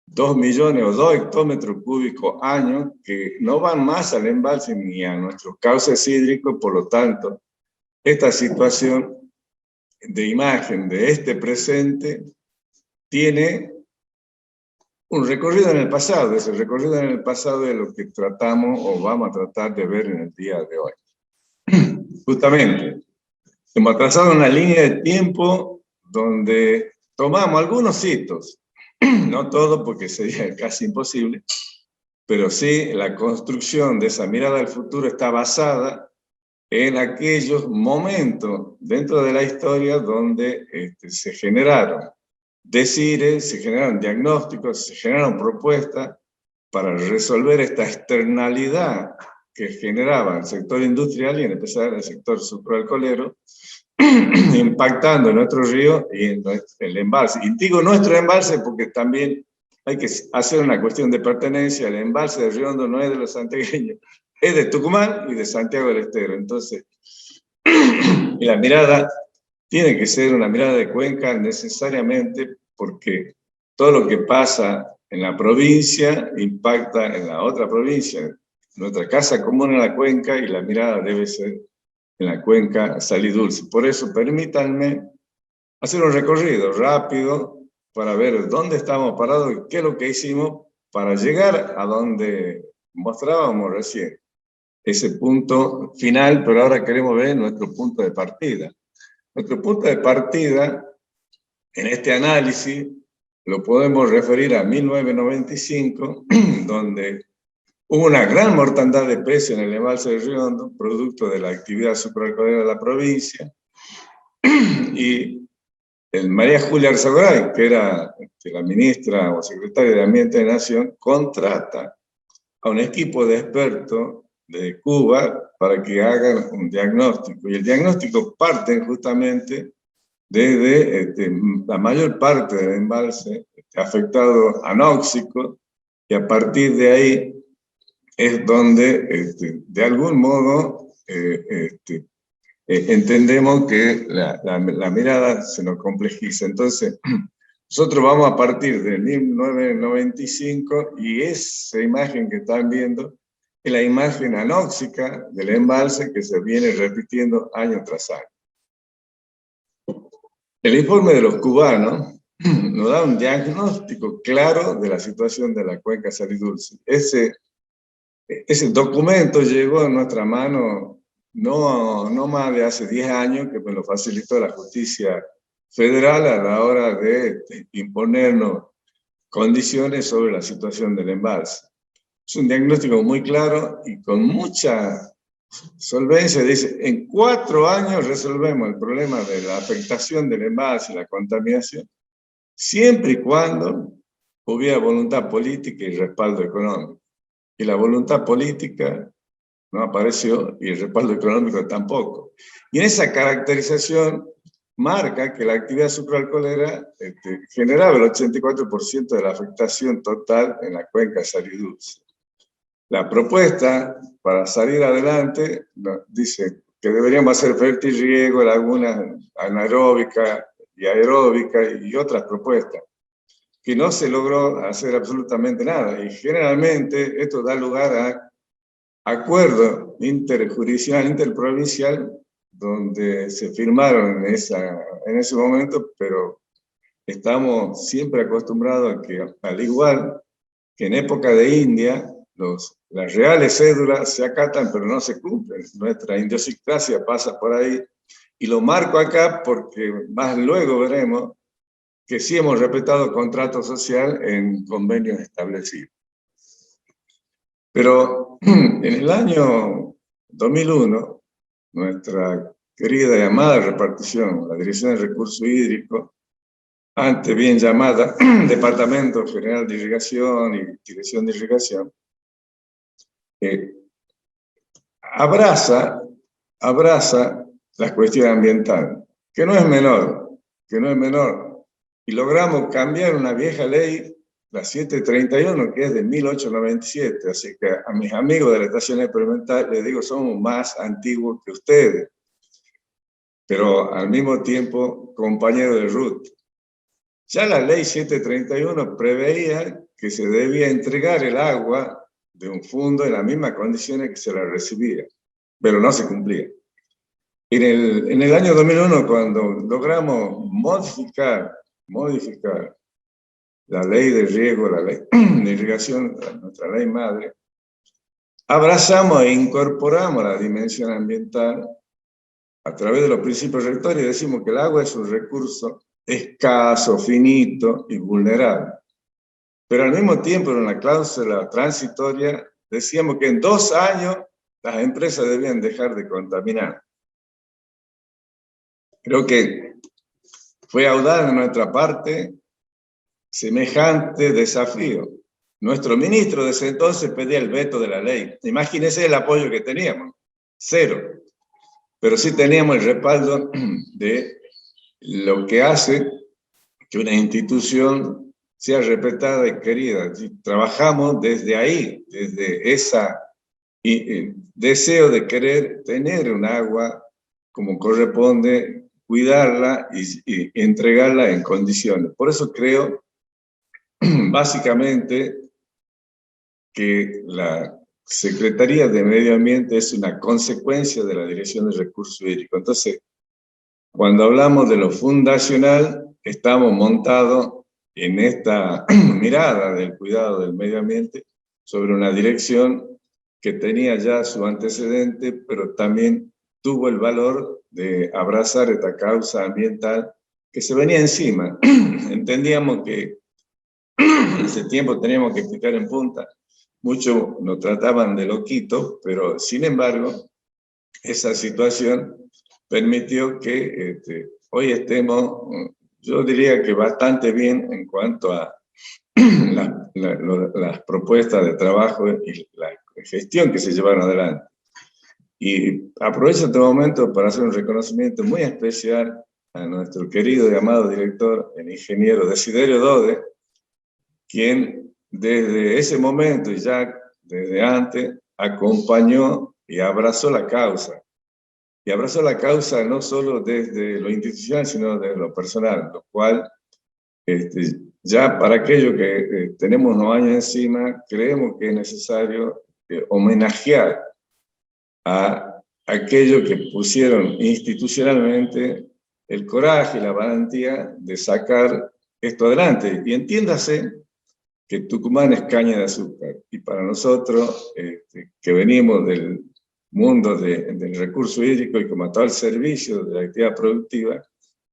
2 millones o 2 hectómetros cúbicos año, que no van más al embalse ni a nuestros cauces hídricos. Por lo tanto, esta situación de imagen de este presente tiene un recorrido en el pasado, es el recorrido en el pasado de lo que tratamos o vamos a tratar de ver en el día de hoy. Justamente, hemos trazado una línea de tiempo donde tomamos algunos hitos, no todo porque sería casi imposible, pero sí la construcción de esa mirada al futuro está basada en aquellos momentos dentro de la historia donde se generaron decires, se generaron diagnósticos, se generaron propuestas para resolver esta externalidad que generaba el sector industrial y en especial el sector sucroalcoholero, impactando en nuestro río y en el embalse. Y digo nuestro embalse porque también hay que hacer una cuestión de pertenencia. El embalse de Río Hondo no es de los santiagueños, es de Tucumán y de Santiago del Estero. Entonces, y la mirada tiene que ser una mirada de cuenca necesariamente porque todo lo que pasa en la provincia impacta en la otra provincia. Nuestra casa común es la cuenca y la mirada debe ser en la cuenca Salidulce. Por eso permítanme hacer un recorrido rápido para ver dónde estamos parados y qué es lo que hicimos para llegar a donde mostrábamos recién. Ese punto final, pero ahora queremos ver nuestro punto de partida. Nuestro punto de partida en este análisis lo podemos referir a 1995, donde hubo una gran mortandad de peces en el embalse de Río Hondo, producto de la actividad sucroalcoholera de la provincia, y María Julia Arzagoray, que era la ministra o secretaria de Ambiente de Nación, contrata a un equipo de expertos de Cuba para que hagan un diagnóstico. Y el diagnóstico parte justamente desde la mayor parte del embalse afectado anóxico, y a partir de ahí es donde, de algún modo, entendemos que la mirada se nos complejiza. Entonces, nosotros vamos a partir de 1995 y esa imagen que están viendo es la imagen anóxica del embalse que se viene repitiendo año tras año. El informe de los cubanos nos da un diagnóstico claro de la situación de la cuenca Salidulce. Ese documento llegó a nuestra mano no más de hace 10 años, que me lo facilitó la justicia federal a la hora de imponernos condiciones sobre la situación del embalse. Es un diagnóstico muy claro y con mucha solvencia. Dice, en 4 años resolvemos el problema de la afectación del embalse y la contaminación, siempre y cuando hubiera voluntad política y respaldo económico. Y la voluntad política no apareció y el respaldo económico tampoco. Y en esa caracterización marca que la actividad sucroalcoholera generaba el 84% de la afectación total en la cuenca Salidulce. La propuesta para salir adelante dice que deberíamos hacer fertirriego, lagunas anaeróbicas y aeróbicas y otras propuestas, que no se logró hacer absolutamente nada. Y generalmente esto da lugar a acuerdos interjurisdiccional, interprovincial, donde se firmaron en ese momento, pero estamos siempre acostumbrados a que, al igual que en época de India, las reales cédulas se acatan pero no se cumplen. Nuestra idiosincrasia pasa por ahí, y lo marco acá porque más luego veremos que sí hemos respetado contrato social en convenios establecidos. Pero en el año 2001, nuestra querida y amada repartición, la Dirección de Recursos Hídricos, antes bien llamada Departamento General de Irrigación y Dirección de Irrigación, abraza la cuestión ambiental, que no es menor, y logramos cambiar una vieja ley, la 731, que es de 1897, así que a mis amigos de la estación experimental les digo, somos más antiguos que ustedes, pero al mismo tiempo compañeros de ruta. Ya la ley 731 preveía que se debía entregar el agua de un fondo en las mismas condiciones que se la recibía, pero no se cumplía. En el año 2001, cuando logramos modificar la ley de riego, la ley de irrigación, nuestra ley madre, abrazamos e incorporamos la dimensión ambiental a través de los principios rectores y decimos que el agua es un recurso escaso, finito y vulnerable. Pero al mismo tiempo, en la cláusula transitoria, decíamos que en 2 años las empresas debían dejar de contaminar. Creo que fue audaz de nuestra parte semejante desafío. Nuestro ministro de ese entonces pedía el veto de la ley. Imagínense el apoyo que teníamos, 0. Pero sí teníamos el respaldo de lo que hace que una institución sea respetada y querida. Trabajamos desde ahí, desde ese deseo de querer tener un agua como corresponde, cuidarla y entregarla en condiciones. Por eso creo, básicamente, que la Secretaría de Medio Ambiente es una consecuencia de la Dirección de Recursos Hídricos. Entonces, cuando hablamos de lo fundacional, estamos montados en esta mirada del cuidado del medio ambiente sobre una dirección que tenía ya su antecedente, pero también tuvo el valor de abrazar esta causa ambiental que se venía encima. Entendíamos que en ese tiempo teníamos que picar en punta. Muchos nos trataban de loquitos, pero sin embargo, esa situación permitió que hoy estemos, yo diría que bastante bien en cuanto a las propuestas de trabajo y la gestión que se llevaron adelante. Y aprovecho este momento para hacer un reconocimiento muy especial a nuestro querido y amado director, el ingeniero Desiderio Dode, quien desde ese momento y ya desde antes acompañó y abrazó la causa. Y abrazó la causa no solo desde lo institucional, sino desde lo personal, lo cual ya para aquello que tenemos unos años encima, creemos que es necesario homenajear a aquello que pusieron institucionalmente el coraje y la valentía de sacar esto adelante. Y entiéndase que Tucumán es caña de azúcar, y para nosotros, que venimos del mundo del recurso hídrico y como tal servicio de la actividad productiva,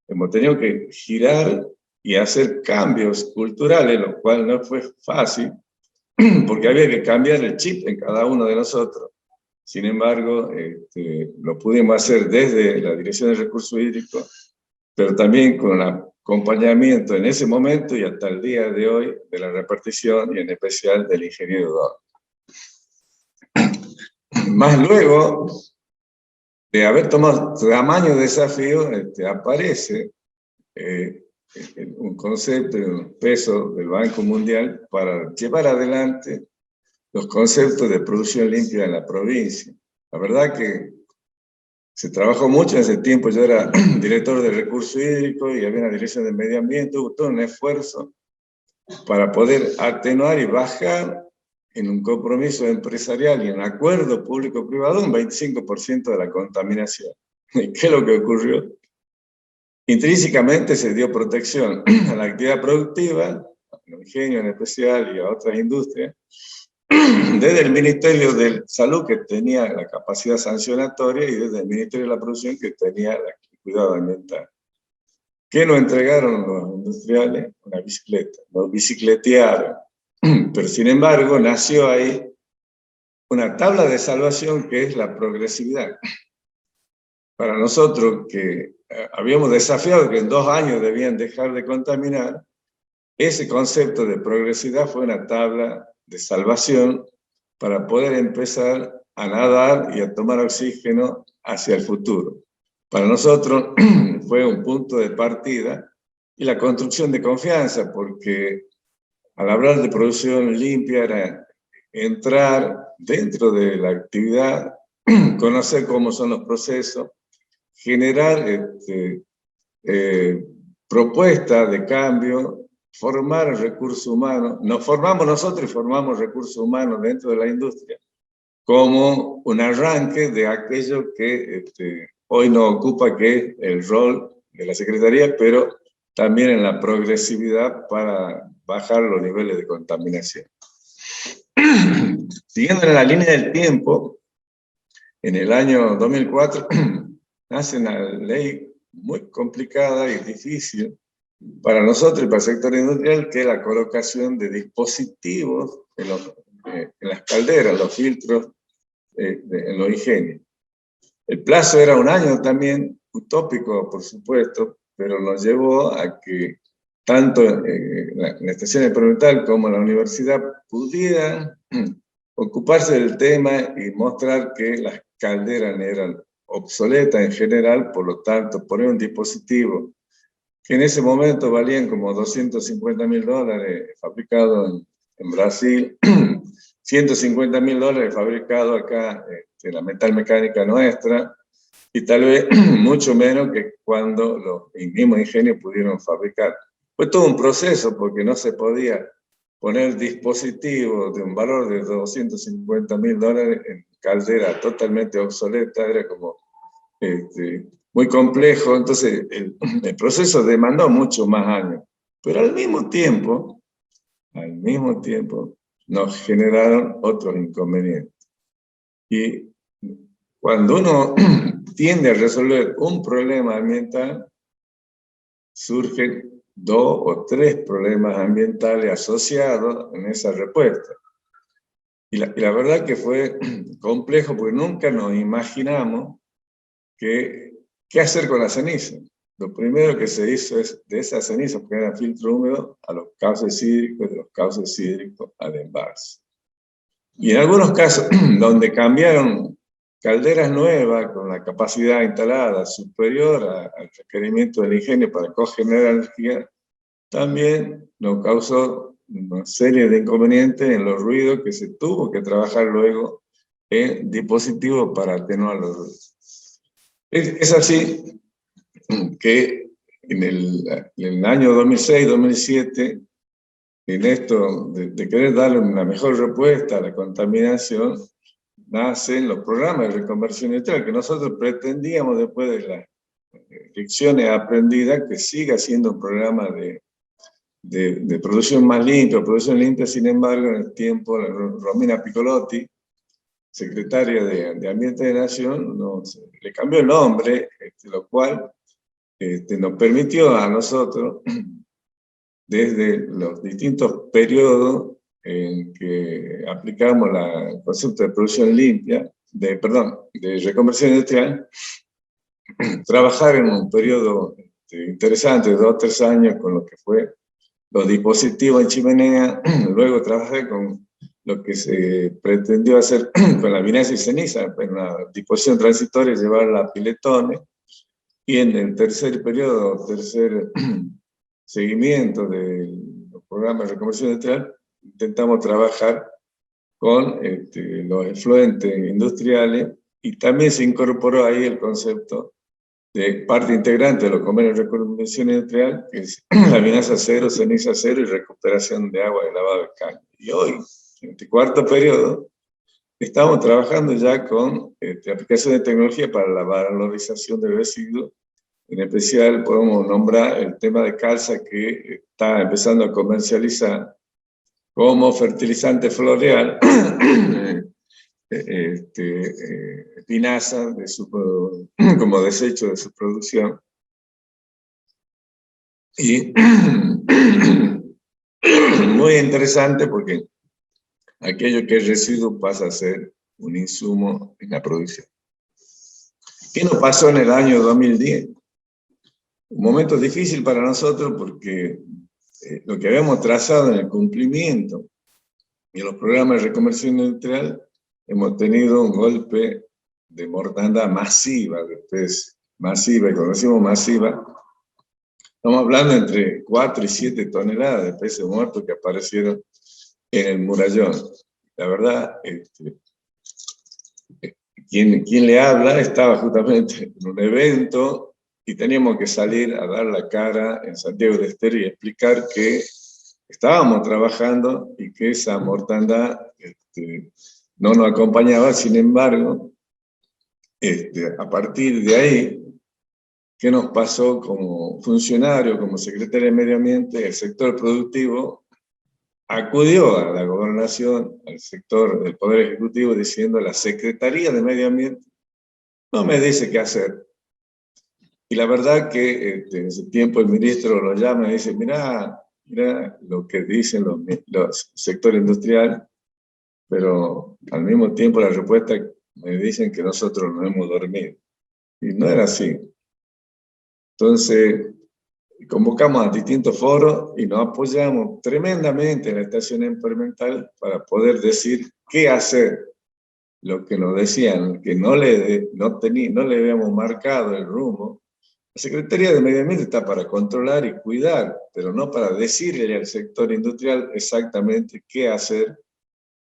hemos tenido que girar y hacer cambios culturales, lo cual no fue fácil, porque había que cambiar el chip en cada uno de nosotros. Sin embargo, lo pudimos hacer desde la Dirección de Recursos Hídricos, pero también con el acompañamiento en ese momento y hasta el día de hoy de la repartición y en especial del ingeniero Dor. Más luego de haber tomado tamaño desafío, aparece un concepto y un peso del Banco Mundial para llevar adelante los conceptos de producción limpia en la provincia. La verdad que se trabajó mucho en ese tiempo. Yo era director de recursos hídricos y había una dirección de medio ambiente. Hubo todo un esfuerzo para poder atenuar y bajar en un compromiso empresarial y en un acuerdo público-privado un 25% de la contaminación. ¿Y qué es lo que ocurrió? Intrínsecamente se dio protección a la actividad productiva, a los ingenios en especial y a otras industrias, desde el Ministerio de Salud, que tenía la capacidad sancionatoria, y desde el Ministerio de la Producción, que tenía el cuidado ambiental. ¿Qué nos entregaron los industriales? Una bicicleta. Nos bicicletearon. Pero sin embargo, nació ahí una tabla de salvación que es la progresividad. Para nosotros, que habíamos desafiado que en 2 años debían dejar de contaminar, ese concepto de progresividad fue una tabla de salvación para poder empezar a nadar y a tomar oxígeno hacia el futuro. Para nosotros fue un punto de partida y la construcción de confianza, porque al hablar de producción limpia era entrar dentro de la actividad, conocer cómo son los procesos, generar propuestas de cambio, formar recursos humanos. Nos formamos nosotros y formamos recursos humanos dentro de la industria como un arranque de aquello que hoy nos ocupa, que es el rol de la Secretaría, pero también en la progresividad para bajar los niveles de contaminación. Siguiendo en la línea del tiempo, en el año 2004 nace una ley muy complicada y difícil para nosotros y para el sector industrial, que es la colocación de dispositivos en las calderas, los filtros en los ingenios. El plazo era 1 año también, utópico por supuesto, pero nos llevó a que tanto la estación experimental como la universidad pudieran ocuparse del tema y mostrar que las calderas eran obsoletas en general. Por lo tanto, poner un dispositivo que en ese momento valían como $250.000 fabricado en Brasil, $150.000 fabricado acá en la metal mecánica nuestra, y tal vez mucho menos que cuando los mismos ingenios pudieron fabricar. Fue todo un proceso, porque no se podía poner dispositivos de un valor de $250.000 en caldera totalmente obsoleta. Era como muy complejo. Entonces el proceso demandó mucho más años, pero al mismo tiempo nos generaron otros inconvenientes. Y cuando uno tiende a resolver un problema ambiental, surgen 2 o 3 problemas ambientales asociados en esa respuesta. Y la verdad que fue complejo, porque nunca nos imaginamos qué hacer con la ceniza. Lo primero que se hizo es, de esa ceniza, porque era filtro húmedo, a los cauces hídricos, de los cauces hídricos al embalse. Y en algunos casos, donde cambiaron calderas nuevas con la capacidad instalada superior al requerimiento del ingenio para cogenerar energía, también nos causó una serie de inconvenientes en los ruidos, que se tuvo que trabajar luego en dispositivos para atenuar los ruidos. Es así que en el año 2006-2007, en esto de querer darle una mejor respuesta a la contaminación, nacen los programas de reconversión industrial, que nosotros pretendíamos, después de lecciones aprendidas, que siga siendo un programa de producción más limpia, producción limpia. Sin embargo, en el tiempo, Romina Piccolotti, secretaria de Ambiente de Nación, le cambió el nombre, lo cual nos permitió a nosotros, desde los distintos periodos en que aplicamos el concepto de producción limpia, de reconversión industrial, trabajar en un periodo interesante de 2 o 3 años con lo que fue los dispositivos en chimenea. Luego trabajé con lo que se pretendió hacer con la vinaza y ceniza, en la disposición transitoria, llevarla a piletones. Y en el tercer periodo, tercer seguimiento del programa de reconversión industrial, intentamos trabajar con los efluentes industriales, y también se incorporó ahí el concepto de parte integrante de los convenios de reconversión industrial, que es la vinaza cero, ceniza cero y recuperación de agua de lavado de caña. Y hoy, en este cuarto periodo, estamos trabajando ya con aplicación de tecnología para la valorización del residuo. En especial podemos nombrar el tema de calza, que está empezando a comercializar como fertilizante floreal vinaza como desecho de su producción. Y muy interesante, porque aquello que es residuo pasa a ser un insumo en la producción. ¿Qué nos pasó en el año 2010? Un momento difícil para nosotros, porque lo que habíamos trazado en el cumplimiento y en los programas de reconversión industrial, hemos tenido un golpe de mortandad masiva de peces, masiva, y cuando decimos masiva, estamos hablando entre 4 y 7 toneladas de peces muertos que aparecieron en el murallón. La verdad, quien le habla estaba justamente en un evento y teníamos que salir a dar la cara en Santiago del Estero y explicar que estábamos trabajando y que esa mortandad no nos acompañaba. Sin embargo, a partir de ahí, ¿qué nos pasó como funcionario, como secretario de Medio Ambiente? El sector productivo acudió a la gobernación, al sector del Poder Ejecutivo, diciendo: la Secretaría de Medio Ambiente no me dice qué hacer. Y la verdad que en ese tiempo el ministro lo llama y dice: mira lo que dicen los sectores industriales, pero al mismo tiempo la respuesta me dicen que nosotros no hemos dormido. Y no era así. Entonces, convocamos a distintos foros y nos apoyamos tremendamente en la estación experimental para poder decir qué hacer. Lo que nos decían, que no le habíamos marcado el rumbo. La Secretaría de Medio Ambiente está para controlar y cuidar, pero no para decirle al sector industrial exactamente qué hacer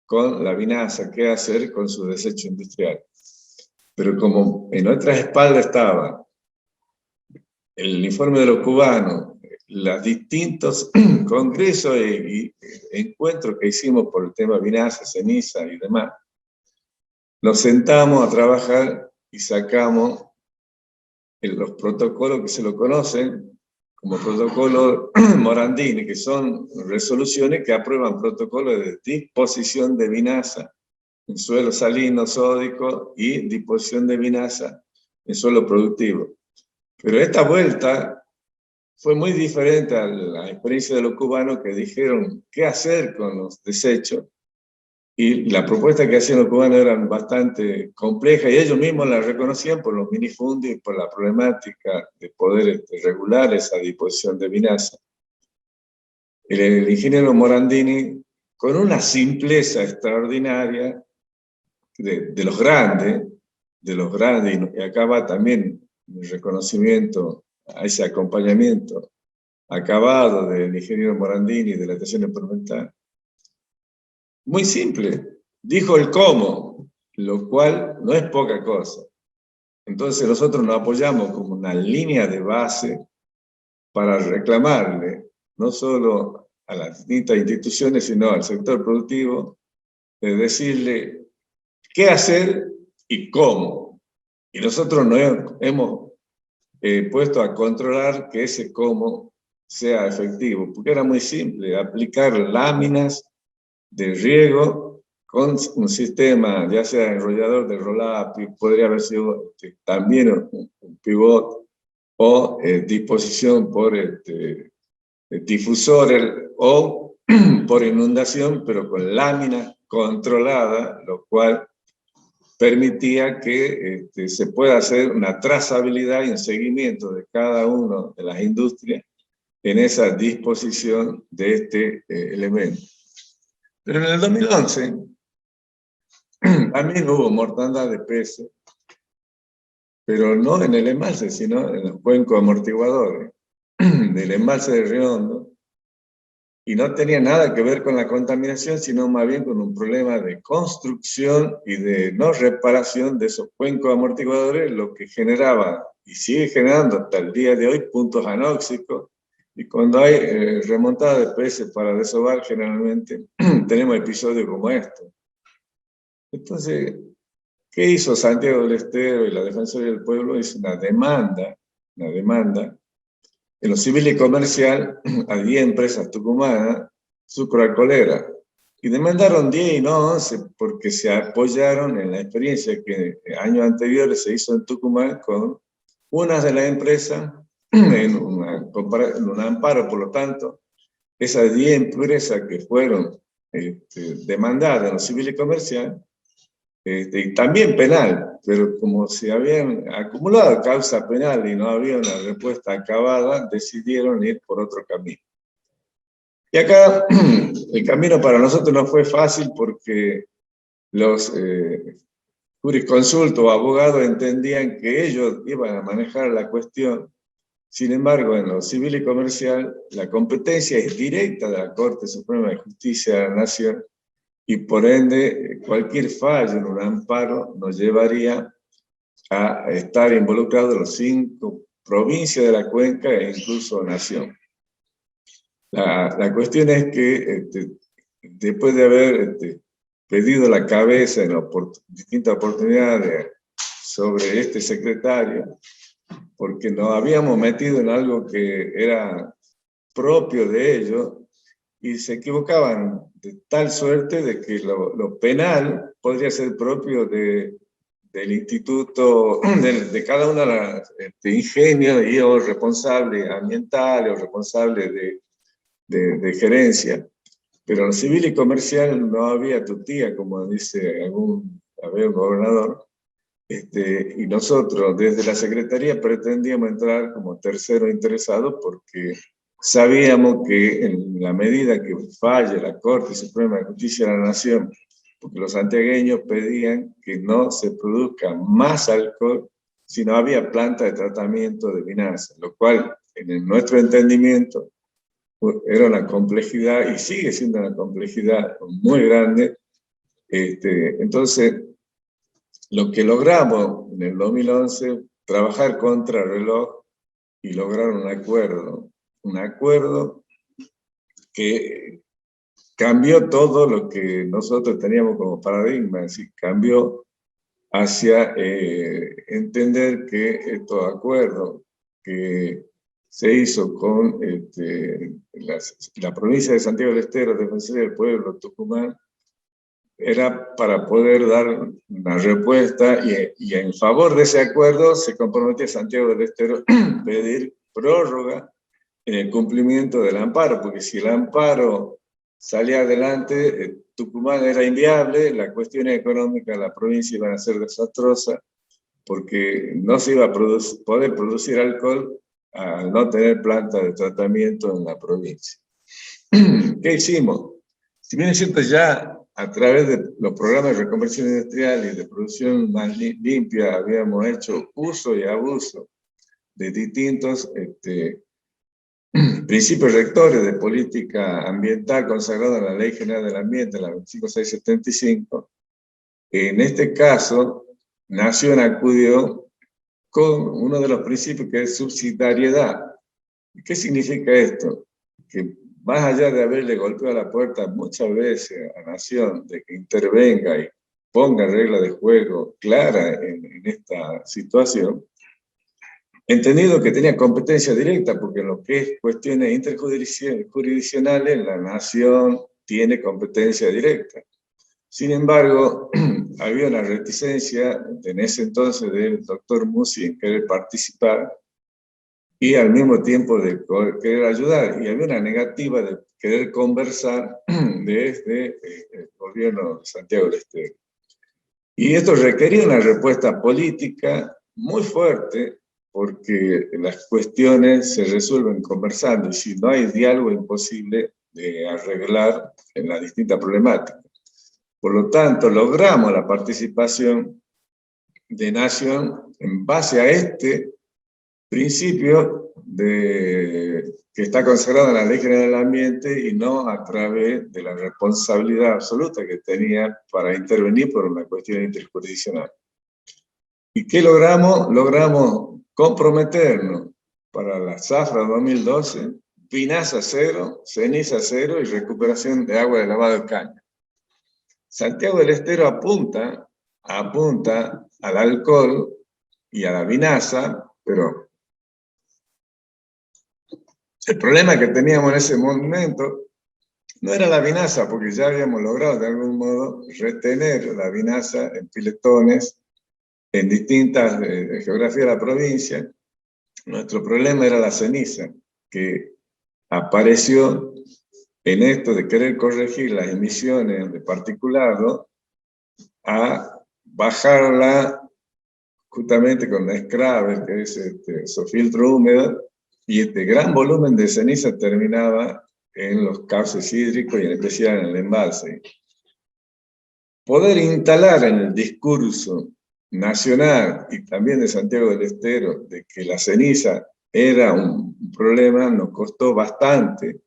con la vinaza, qué hacer con su desecho industrial. Pero como en nuestras espaldas estaba el informe de los cubanos, los distintos congresos y encuentros que hicimos por el tema vinaza, ceniza y demás, nos sentamos a trabajar y sacamos los protocolos que se lo conocen como protocolo Morandini, que son resoluciones que aprueban protocolos de disposición de vinaza en suelo salino sódico y disposición de vinaza en suelo productivo. Pero esta vuelta fue muy diferente a la experiencia de los cubanos, que dijeron qué hacer con los desechos, y la propuesta que hacían los cubanos eran bastante complejas, y ellos mismos la reconocían por los minifundios y por la problemática de poder regular esa disposición de vinaza. El ingeniero Morandini, con una simpleza extraordinaria de los grandes, y acá va también el reconocimiento a ese acompañamiento acabado del ingeniero Morandini de la estación experimental. Muy simple, dijo el cómo, lo cual no es poca cosa. Entonces nosotros nos apoyamos como una línea de base para reclamarle, no solo a las distintas instituciones, sino al sector productivo, de decirle qué hacer y cómo. Y nosotros nos hemos puesto a controlar que ese cómo sea efectivo, porque era muy simple, aplicar láminas de riego con un sistema, ya sea enrollador de roll-up, podría haber sido también un pivot, o disposición por difusor o por inundación, pero con láminas controladas, lo cual permitía que se pueda hacer una trazabilidad y un seguimiento de cada una de las industrias en esa disposición de este elemento. Pero en el 2011 también hubo mortandad de peces, pero no en el embalse, sino en los cuencos amortiguadores del embalse de Río Hondo, y no tenía nada que ver con la contaminación, sino más bien con un problema de construcción y de no reparación de esos cuencos amortiguadores, lo que generaba y sigue generando hasta el día de hoy puntos anóxicos. Y cuando hay remontada de peces para desovar, generalmente tenemos episodios como estos. Entonces, ¿qué hizo Santiago del Estero y la Defensoría del Pueblo? Hizo una demanda en lo civil y comercial a 10 empresas tucumanas, sucroalcoholeras, y demandaron 10 y no 11 porque se apoyaron en la experiencia que años anteriores se hizo en Tucumán con una de las empresas en un amparo. Por lo tanto, esas 10 empresas que fueron demandadas en lo civil y comercial, y también penal, pero como se habían acumulado causa penal y no había una respuesta acabada, decidieron ir por otro camino. Y acá el camino para nosotros no fue fácil porque los jurisconsultos o abogados entendían que ellos iban a manejar la cuestión. Sin embargo, en lo civil y comercial, la competencia es directa de la Corte Suprema de Justicia de la Nación, y por ende cualquier fallo en un amparo nos llevaría a estar involucrados los 5 provincias de la cuenca e incluso nación. La cuestión es que después de haber pedido la cabeza en distintas oportunidades sobre este secretario, porque nos habíamos metido en algo que era propio de ellos, y se equivocaban de tal suerte de que lo penal podría ser propio del instituto, de cada una de las ingenios y o responsables ambientales o responsables de gerencia. Pero en civil y comercial no había tutía, como dice un gobernador, y nosotros desde la Secretaría pretendíamos entrar como tercero interesado porque sabíamos que en la medida que falle la Corte Suprema de Justicia de la Nación, porque los santiagueños pedían que no se produzca más alcohol si no había planta de tratamiento de vinaza, lo cual en nuestro entendimiento era una complejidad y sigue siendo una complejidad muy grande. Entonces, lo que logramos en el 2011, trabajar contra reloj y lograr un acuerdo que cambió todo lo que nosotros teníamos como paradigma, es decir, cambió hacia entender que estos acuerdos que se hizo con la provincia de Santiago del Estero, Defensoría del Pueblo, Tucumán, era para poder dar una respuesta y en favor de ese acuerdo se comprometía Santiago del Estero a pedir prórroga en el cumplimiento del amparo, porque si el amparo salía adelante, Tucumán era inviable, las cuestiones económicas de la provincia iban a ser desastrosas, porque no se iba a poder producir alcohol al no tener planta de tratamiento en la provincia. ¿Qué hicimos? Si bien es cierto, ya a través de los programas de reconversión industrial y de producción más limpia habíamos hecho uso y abuso de distintos principios rectores de política ambiental consagrados en la Ley General del Ambiente, la 25675. En este caso, Nación acudió con uno de los principios que es subsidiariedad. ¿Qué significa esto? Que más allá de haberle golpeado la puerta muchas veces a Nación, de que intervenga y ponga reglas de juego claras en esta situación, entendido que tenía competencia directa, porque en lo que es cuestiones interjurisdiccionales, la nación tiene competencia directa. Sin embargo, había una reticencia en ese entonces del doctor Musi en querer participar y al mismo tiempo de querer ayudar, y había una negativa de querer conversar desde el gobierno de Santiago del Estero. Y esto requería una respuesta política muy fuerte, porque las cuestiones se resuelven conversando, y si no hay diálogo es imposible de arreglar en las distintas problemáticas. Por lo tanto, logramos la participación de Nación en base a este principio que está consagrado en la Ley General del Ambiente y no a través de la responsabilidad absoluta que tenía para intervenir por una cuestión interjurisdiccional. ¿Y qué logramos? Logramos comprometernos para la zafra 2012, vinaza cero, ceniza cero y recuperación de agua de lavado de caña. Santiago del Estero apunta al alcohol y a la vinaza, pero el problema que teníamos en ese momento no era la vinaza, porque ya habíamos logrado de algún modo retener la vinaza en piletones en distintas geografías de la provincia. Nuestro problema era la ceniza, que apareció en esto de querer corregir las emisiones de particulado a bajarla justamente con la Scrabble, que es su filtro húmedo, y este gran volumen de ceniza terminaba en los cauces hídricos y en especial en el embalse. Poder instalar en el discurso nacional y también de Santiago del Estero de que la ceniza era un problema nos costó bastante.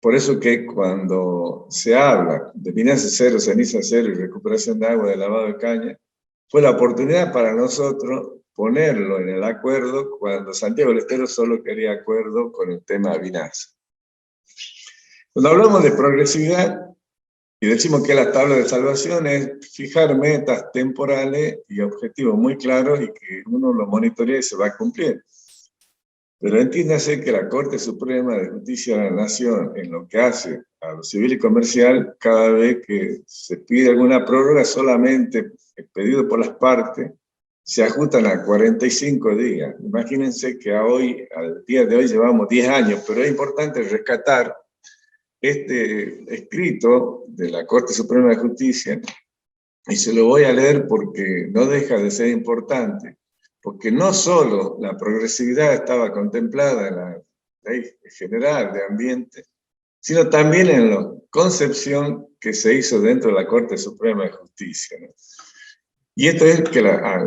Por eso que cuando se habla de vinaza cero, ceniza cero y recuperación de agua de lavado de caña, fue la oportunidad para nosotros ponerlo en el acuerdo cuando Santiago del Estero solo quería acuerdo con el tema de vinaza. Cuando hablamos de progresividad y decimos que la tabla de salvación es fijar metas temporales y objetivos muy claros y que uno lo monitorea y se va a cumplir. Pero entiéndase que la Corte Suprema de Justicia de la Nación, en lo que hace a lo civil y comercial, cada vez que se pide alguna prórroga, solamente pedido por las partes, se ajustan a 45 días. Imagínense que al día de hoy llevamos 10 años, pero es importante rescatar este escrito de la Corte Suprema de Justicia, y se lo voy a leer porque no deja de ser importante, porque no solo la progresividad estaba contemplada en la Ley General de Ambiente, sino también en la concepción que se hizo dentro de la Corte Suprema de Justicia, ¿no? Y esto es que la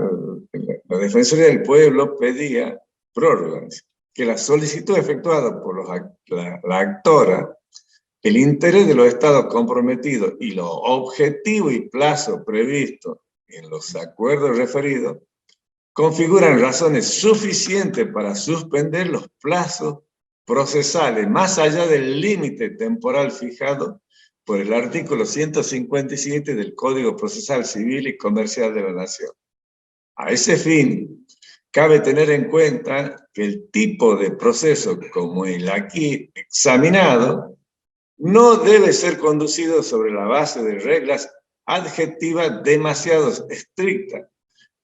Defensoría del Pueblo pedía prórrogas, que la solicitud efectuada por la actora, el interés de los estados comprometidos y los objetivos y plazos previstos en los acuerdos referidos configuran razones suficientes para suspender los plazos procesales más allá del límite temporal fijado por el artículo 157 del Código Procesal Civil y Comercial de la Nación. A ese fin, cabe tener en cuenta que el tipo de proceso como el aquí examinado no debe ser conducido sobre la base de reglas adjetivas demasiado estrictas,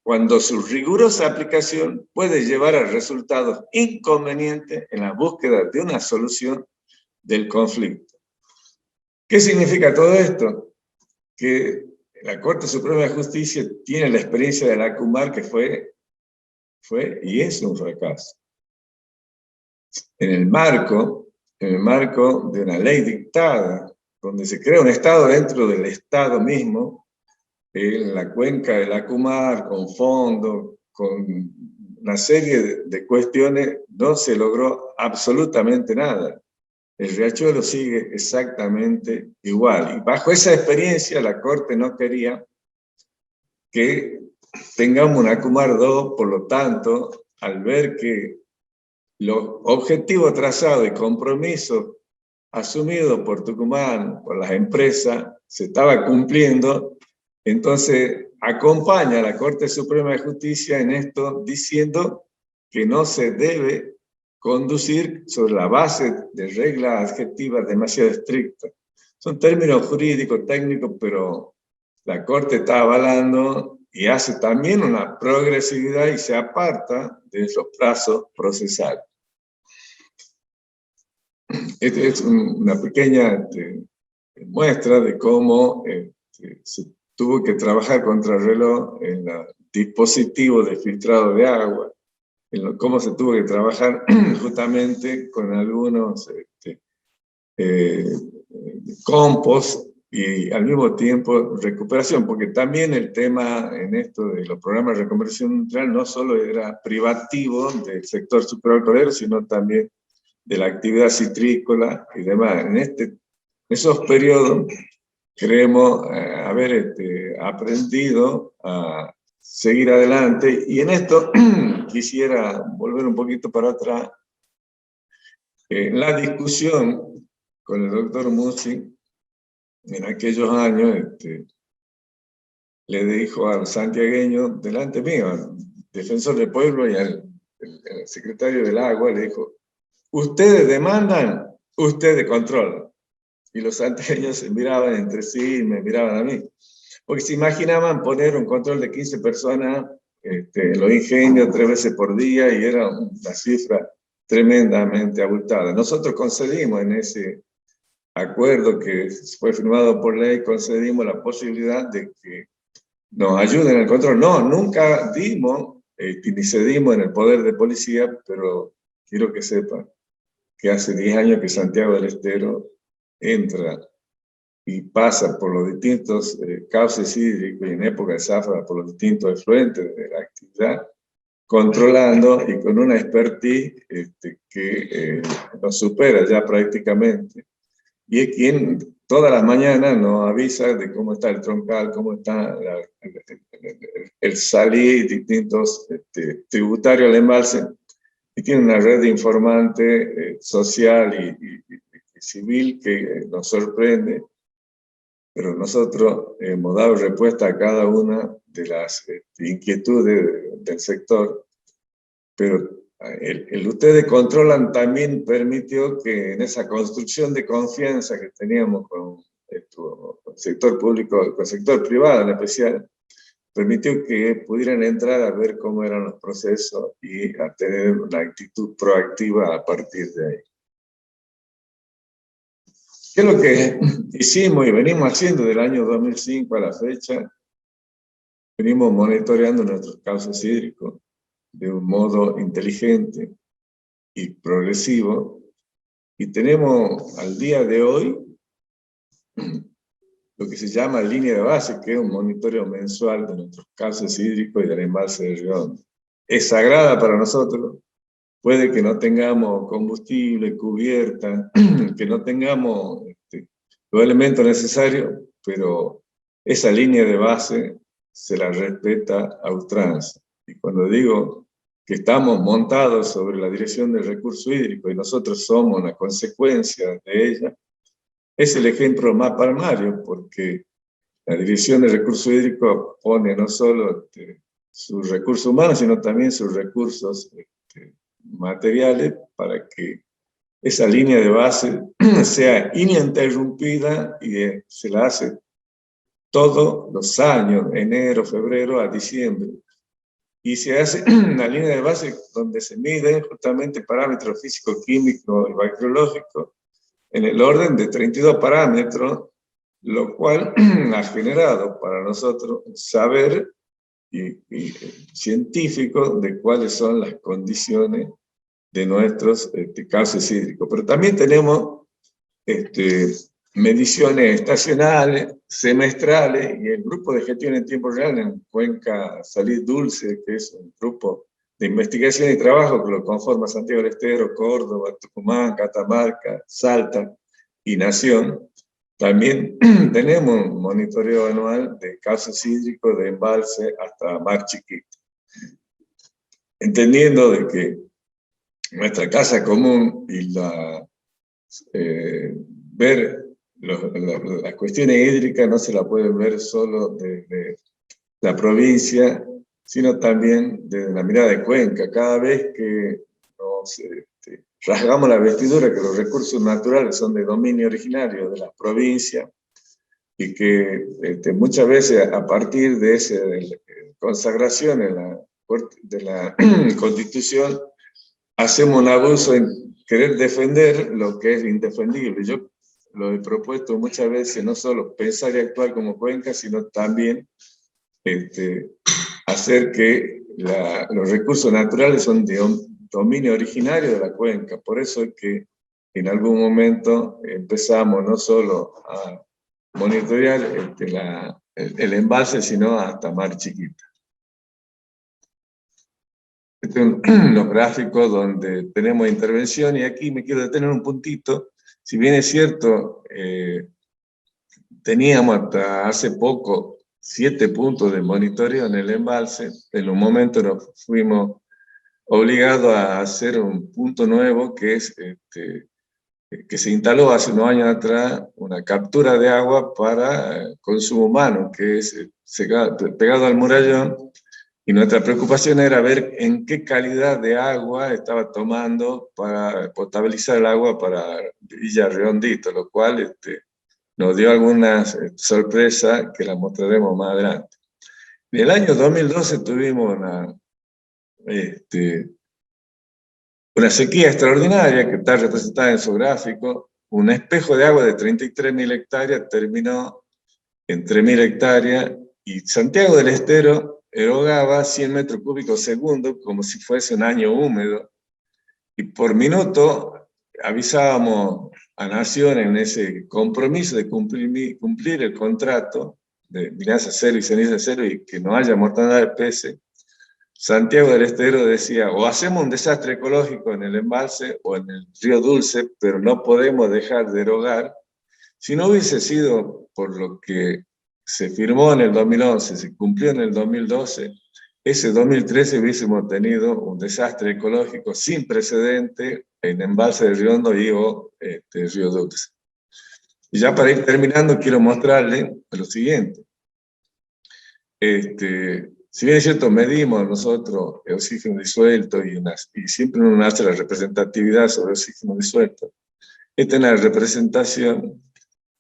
cuando su rigurosa aplicación puede llevar a resultados inconvenientes en la búsqueda de una solución del conflicto. ¿Qué significa todo esto? Que la Corte Suprema de Justicia tiene la experiencia de la ACUMAR que fue y es un fracaso. En el marco de una ley dictada, donde se crea un Estado dentro del Estado mismo, en la cuenca del ACUMAR, con fondos, con una serie de cuestiones, no se logró absolutamente nada. El riachuelo sigue exactamente igual. Y bajo esa experiencia, la Corte no quería que tengamos un ACUMAR 2, por lo tanto, al ver que los objetivos trazados y compromisos asumidos por Tucumán, por las empresas, se estaba cumpliendo, entonces acompaña a la Corte Suprema de Justicia en esto, diciendo que no se debe conducir sobre la base de reglas adjetivas demasiado estrictas. Son términos jurídicos, técnicos, pero la Corte está avalando y hace también una progresividad y se aparta de los plazos procesales. Esta es una pequeña muestra de cómo se tuvo que trabajar contra el reloj en el dispositivo de filtrado de agua, cómo se tuvo que trabajar justamente con algunos compost y al mismo tiempo recuperación, porque también el tema en esto de los programas de reconversión industrial no solo era privativo del sector sucroalcoholero, sino también de la actividad citrícola y demás. En esos periodos creemos haber aprendido a seguir adelante, y en esto quisiera volver un poquito para atrás. La discusión con el doctor Musi en aquellos años le dijo al santiagueño delante mío, al defensor del pueblo y al secretario del agua, le dijo: ustedes demandan, ustedes controlan. Y los santiagueños se miraban entre sí y me miraban a mí, porque se imaginaban poner un control de 15 personas en los ingenios 3 veces por día, y era una cifra tremendamente abultada. Nosotros concedimos en ese acuerdo que fue firmado por ley, concedimos la posibilidad de que nos ayuden al control. No, nunca dimos ni cedimos en el poder de policía, pero quiero que sepan que hace 10 años que Santiago del Estero entra y pasa por los distintos cauces hídricos, y en época de zafra por los distintos efluentes de la actividad, controlando y con una expertise que nos supera ya prácticamente. Y es quien todas las mañanas nos avisa de cómo está el troncal, cómo está el salir, distintos tributarios al embalse, y tiene una red de informante social y civil que nos sorprende, pero nosotros hemos dado respuesta a cada una de las inquietudes del sector. Pero el ustedes controlan también permitió que en esa construcción de confianza que teníamos con el sector público, con el sector privado en especial, permitió que pudieran entrar a ver cómo eran los procesos y a tener una actitud proactiva a partir de ahí. ¿Qué es lo que hicimos y venimos haciendo del año 2005 a la fecha? Venimos monitoreando nuestros cauces hídricos de un modo inteligente y progresivo, y tenemos al día de hoy lo que se llama línea de base, que es un monitoreo mensual de nuestros cauces hídricos y del embalse de Río Hondo. Es sagrada para nosotros. Puede que no tengamos combustible, cubierta, que no tengamos los elementos necesarios, pero esa línea de base se la respeta a ultranza. Y cuando digo que estamos montados sobre la Dirección del Recurso Hídrico y nosotros somos una consecuencia de ella, es el ejemplo más palmario, porque la Dirección del Recurso Hídrico pone no solo sus recursos humanos, sino también sus recursos materiales para que esa línea de base sea ininterrumpida, y se la hace todos los años, enero, febrero a diciembre. Y se hace una línea de base donde se miden justamente parámetros físico-químicos y bacteriológicos en el orden de 32 parámetros, lo cual ha generado para nosotros saber y científico de cuáles son las condiciones de nuestros cauces hídricos. Pero también tenemos mediciones estacionales, semestrales, y el grupo de gestión en tiempo real en Cuenca Salud Dulce, que es un grupo de investigación y trabajo que lo conforma Santiago del Estero, Córdoba, Tucumán, Catamarca, Salta y Nación. También tenemos un monitoreo anual de cauces hídricos de embalse hasta Mar Chiquito. Entendiendo de que nuestra casa común y ver las cuestiones hídricas no se la pueden ver solo desde la provincia, sino también desde la mirada de Cuenca. Cada vez que nos rasgamos la vestidura, que los recursos naturales son de dominio originario de la provincia, y que muchas veces a partir de esa consagración de la Constitución, hacemos un abuso en querer defender lo que es indefendible. Yo lo he propuesto muchas veces, no solo pensar y actuar como Cuenca, sino también hacer que los recursos naturales son de dominio originario de la cuenca. Por eso es que en algún momento empezamos no solo a monitorear el embalse, sino hasta Mar Chiquita. Estos son los gráficos donde tenemos intervención, y aquí me quiero detener un puntito. Si bien es cierto, teníamos hasta hace poco 7 puntos de monitoreo en el embalse, en un momento nos fuimos obligados a hacer un punto nuevo, que es que se instaló hace unos años atrás una captura de agua para consumo humano, que es pegado al murallón, y nuestra preocupación era ver en qué calidad de agua estaba tomando para potabilizar el agua para Villa Redondito, lo cual nos dio algunas sorpresas que las mostraremos más adelante. En el año 2012 tuvimos una sequía extraordinaria que está representada en su gráfico. Un espejo de agua de 33.000 hectáreas terminó en 3.000 hectáreas, y Santiago del Estero erogaba 100 metros cúbicos segundo como si fuese un año húmedo, y por minuto avisábamos a Nación en ese compromiso de cumplir el contrato de vinaza cero y ceniza cero y que no haya mortandad de peces. Santiago del Estero decía, o hacemos un desastre ecológico en el embalse o en el río Dulce, pero no podemos dejar de erogar. Si no hubiese sido por lo que se firmó en el 2011, se cumplió en el 2012, ese 2013 hubiésemos tenido un desastre ecológico sin precedente en embalse del Río Hondo y o río Dulce. Y ya para ir terminando, quiero mostrarle lo siguiente. Si bien es cierto, medimos nosotros el oxígeno disuelto y siempre uno hace la representatividad sobre el oxígeno disuelto, esta es una representación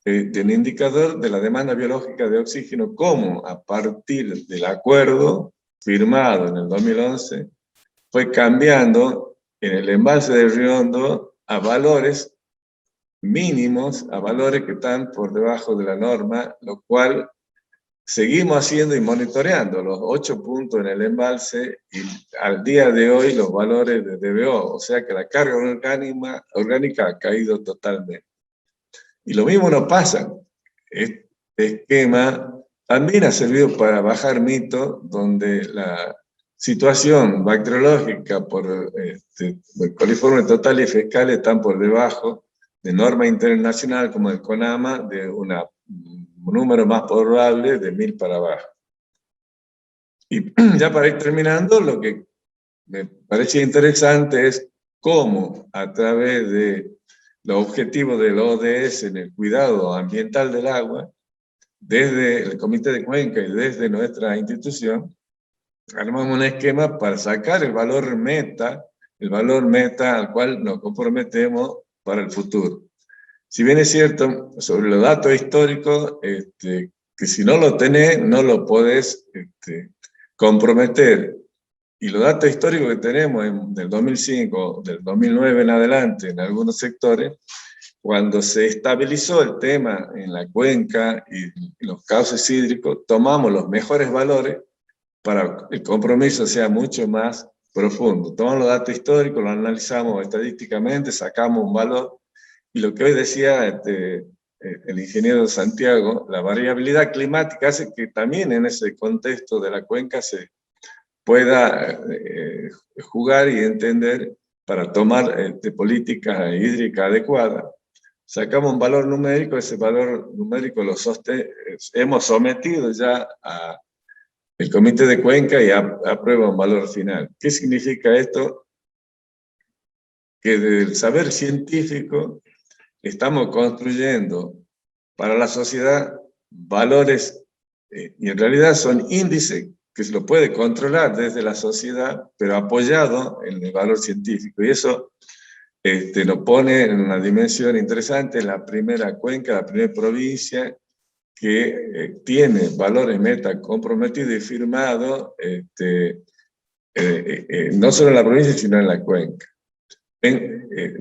de un indicador de la demanda biológica de oxígeno, como a partir del acuerdo firmado en el 2011, fue cambiando en el embalse del Río Hondo a valores mínimos, a valores que están por debajo de la norma, lo cual seguimos haciendo y monitoreando los 8 puntos en el embalse, y al día de hoy los valores de DBO, o sea que la carga orgánica ha caído totalmente. Y lo mismo nos pasa. Este esquema también ha servido para bajar mitos donde la situación bacteriológica por coliformes totales y fecales están por debajo de norma internacional como el CONAMA, de un número más probable de 1000 para abajo. Y ya para ir terminando, lo que me parece interesante es cómo a través de los objetivos del ODS en el cuidado ambiental del agua, desde el Comité de Cuenca y desde nuestra institución, armamos un esquema para sacar el valor meta al cual nos comprometemos para el futuro. Si bien es cierto, sobre los datos históricos, que si no lo tenés, no lo podés comprometer. Y los datos históricos que tenemos del 2005, del 2009 en adelante, en algunos sectores, cuando se estabilizó el tema en la cuenca y los cauces hídricos, tomamos los mejores valores para que el compromiso sea mucho más profundo. Tomamos los datos históricos, los analizamos estadísticamente, sacamos un valor, y lo que hoy decía el ingeniero Santiago, la variabilidad climática hace que también en ese contexto de la cuenca se pueda jugar y entender para tomar políticas hídricas adecuadas. Sacamos un valor numérico, ese valor numérico lo hemos sometido ya al Comité de Cuenca y aprueba un valor final. ¿Qué significa esto? Que del saber científico estamos construyendo para la sociedad valores, y en realidad son índices que se lo puede controlar desde la sociedad, pero apoyado en el valor científico. Y eso nos pone en una dimensión interesante, la primera cuenca, la primera provincia que tiene valores meta comprometidos y firmados, no solo en la provincia, sino en la cuenca.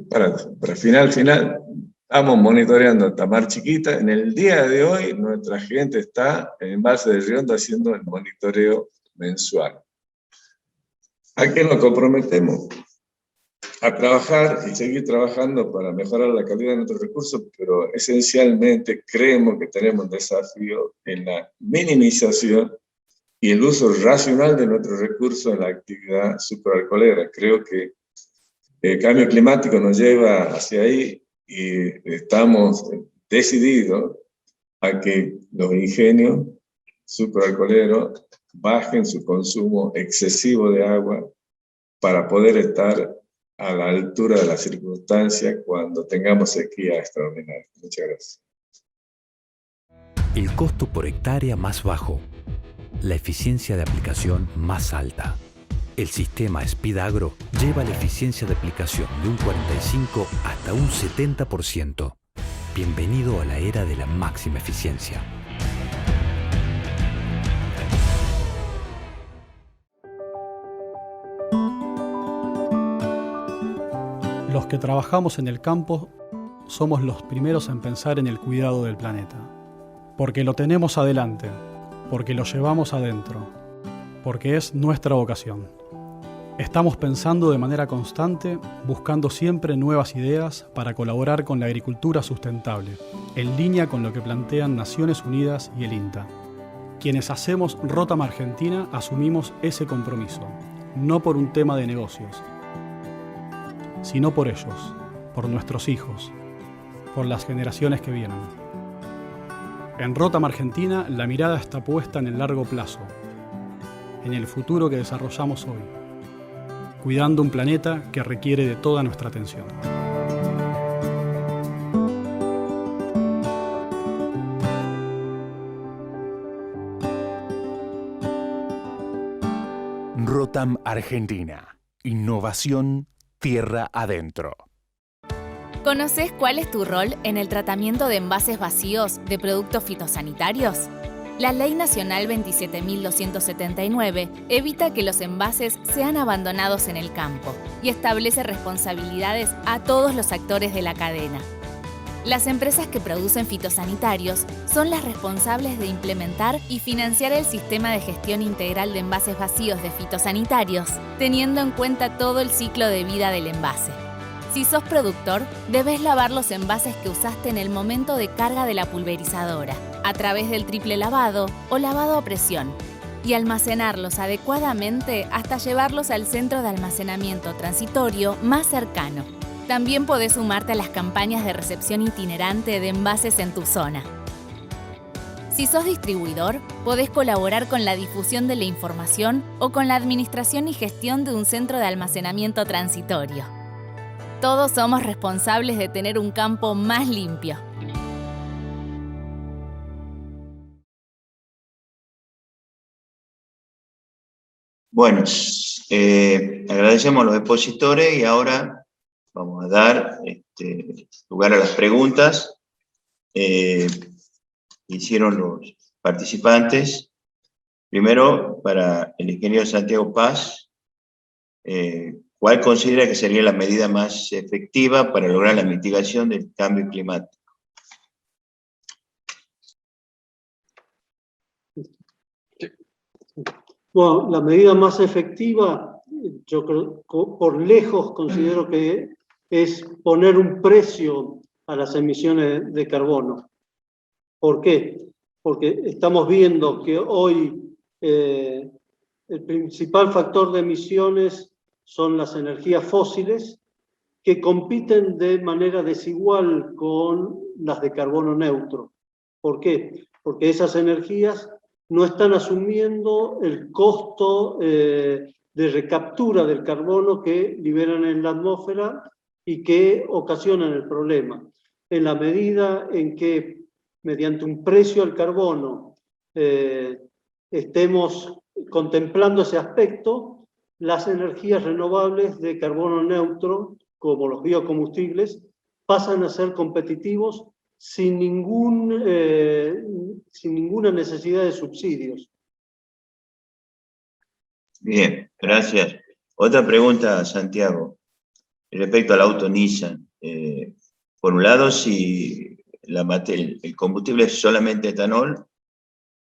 Para final, estamos monitoreando Tamar Chiquita. En el día de hoy, nuestra gente está en Embalse de Riondo haciendo el monitoreo mensual. ¿A qué nos comprometemos? A trabajar y seguir trabajando para mejorar la calidad de nuestros recursos, pero esencialmente creemos que tenemos un desafío en la minimización y el uso racional de nuestros recursos en la actividad supraalcoholera. Creo que el cambio climático nos lleva hacia ahí y estamos decididos a que los ingenios supraalcoholeros bajen su consumo excesivo de agua para poder estar a la altura de las circunstancias cuando tengamos sequía extraordinaria. Muchas gracias. El costo por hectárea más bajo. La eficiencia de aplicación más alta. El sistema SpeedAgro lleva la eficiencia de aplicación de un 45 hasta un 70%. Bienvenido a la era de la máxima eficiencia. Los que trabajamos en el campo somos los primeros en pensar en el cuidado del planeta. Porque lo tenemos adelante, porque lo llevamos adentro, porque es nuestra vocación. Estamos pensando de manera constante, buscando siempre nuevas ideas para colaborar con la agricultura sustentable, en línea con lo que plantean Naciones Unidas y el INTA. Quienes hacemos Rotam Argentina asumimos ese compromiso, no por un tema de negocios, sino por ellos, por nuestros hijos, por las generaciones que vienen. En Rotam Argentina la mirada está puesta en el largo plazo, en el futuro que desarrollamos hoy, cuidando un planeta que requiere de toda nuestra atención. Rotam Argentina. Innovación tierra adentro. ¿Conoces cuál es tu rol en el tratamiento de envases vacíos de productos fitosanitarios? La Ley Nacional 27.279 evita que los envases sean abandonados en el campo y establece responsabilidades a todos los actores de la cadena. Las empresas que producen fitosanitarios son las responsables de implementar y financiar el sistema de gestión integral de envases vacíos de fitosanitarios, teniendo en cuenta todo el ciclo de vida del envase. Si sos productor, debes lavar los envases que usaste en el momento de carga de la pulverizadora, a través del triple lavado o lavado a presión, y almacenarlos adecuadamente hasta llevarlos al centro de almacenamiento transitorio más cercano. También podés sumarte a las campañas de recepción itinerante de envases en tu zona. Si sos distribuidor, podés colaborar con la difusión de la información o con la administración y gestión de un centro de almacenamiento transitorio. Todos somos responsables de tener un campo más limpio. Bueno, agradecemos a los expositores y ahora vamos a dar lugar a las preguntas que hicieron los participantes. Primero, para el ingeniero Santiago Paz, ¿cuál considera que sería la medida más efectiva para lograr la mitigación del cambio climático? Bueno, la medida más efectiva, yo creo, por lejos considero que es poner un precio a las emisiones de carbono. ¿Por qué? Porque estamos viendo que hoy el principal factor de emisiones son las energías fósiles, que compiten de manera desigual con las de carbono neutro. ¿Por qué? Porque esas energías no están asumiendo el costo de recaptura del carbono que liberan en la atmósfera y que ocasionan el problema. En la medida en que, mediante un precio al carbono, estemos contemplando ese aspecto, las energías renovables de carbono neutro, como los biocombustibles, pasan a ser competitivos sin ninguna necesidad de subsidios. Bien, gracias. Otra pregunta, Santiago, respecto al auto Nissan. Por un lado, si el combustible es solamente etanol,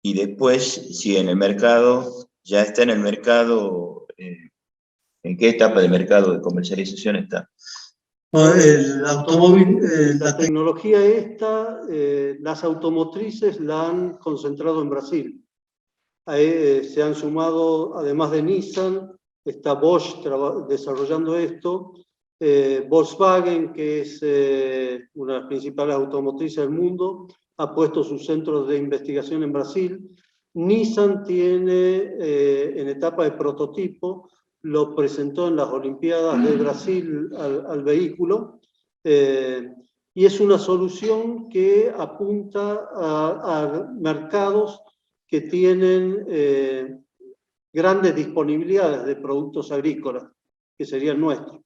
y después, si en el mercado, ya está en el mercado, ¿en qué etapa de mercado de comercialización está? El automóvil, la tecnología esta, las automotrices la han concentrado en Brasil. Se han sumado, además de Nissan, está Bosch desarrollando esto, Volkswagen, que es una de las principales automotrices del mundo, ha puesto sus centros de investigación en Brasil. Nissan tiene en etapa de prototipo, lo presentó en las Olimpiadas de Brasil al vehículo, y es una solución que apunta a mercados que tienen grandes disponibilidades de productos agrícolas, que sería el nuestro.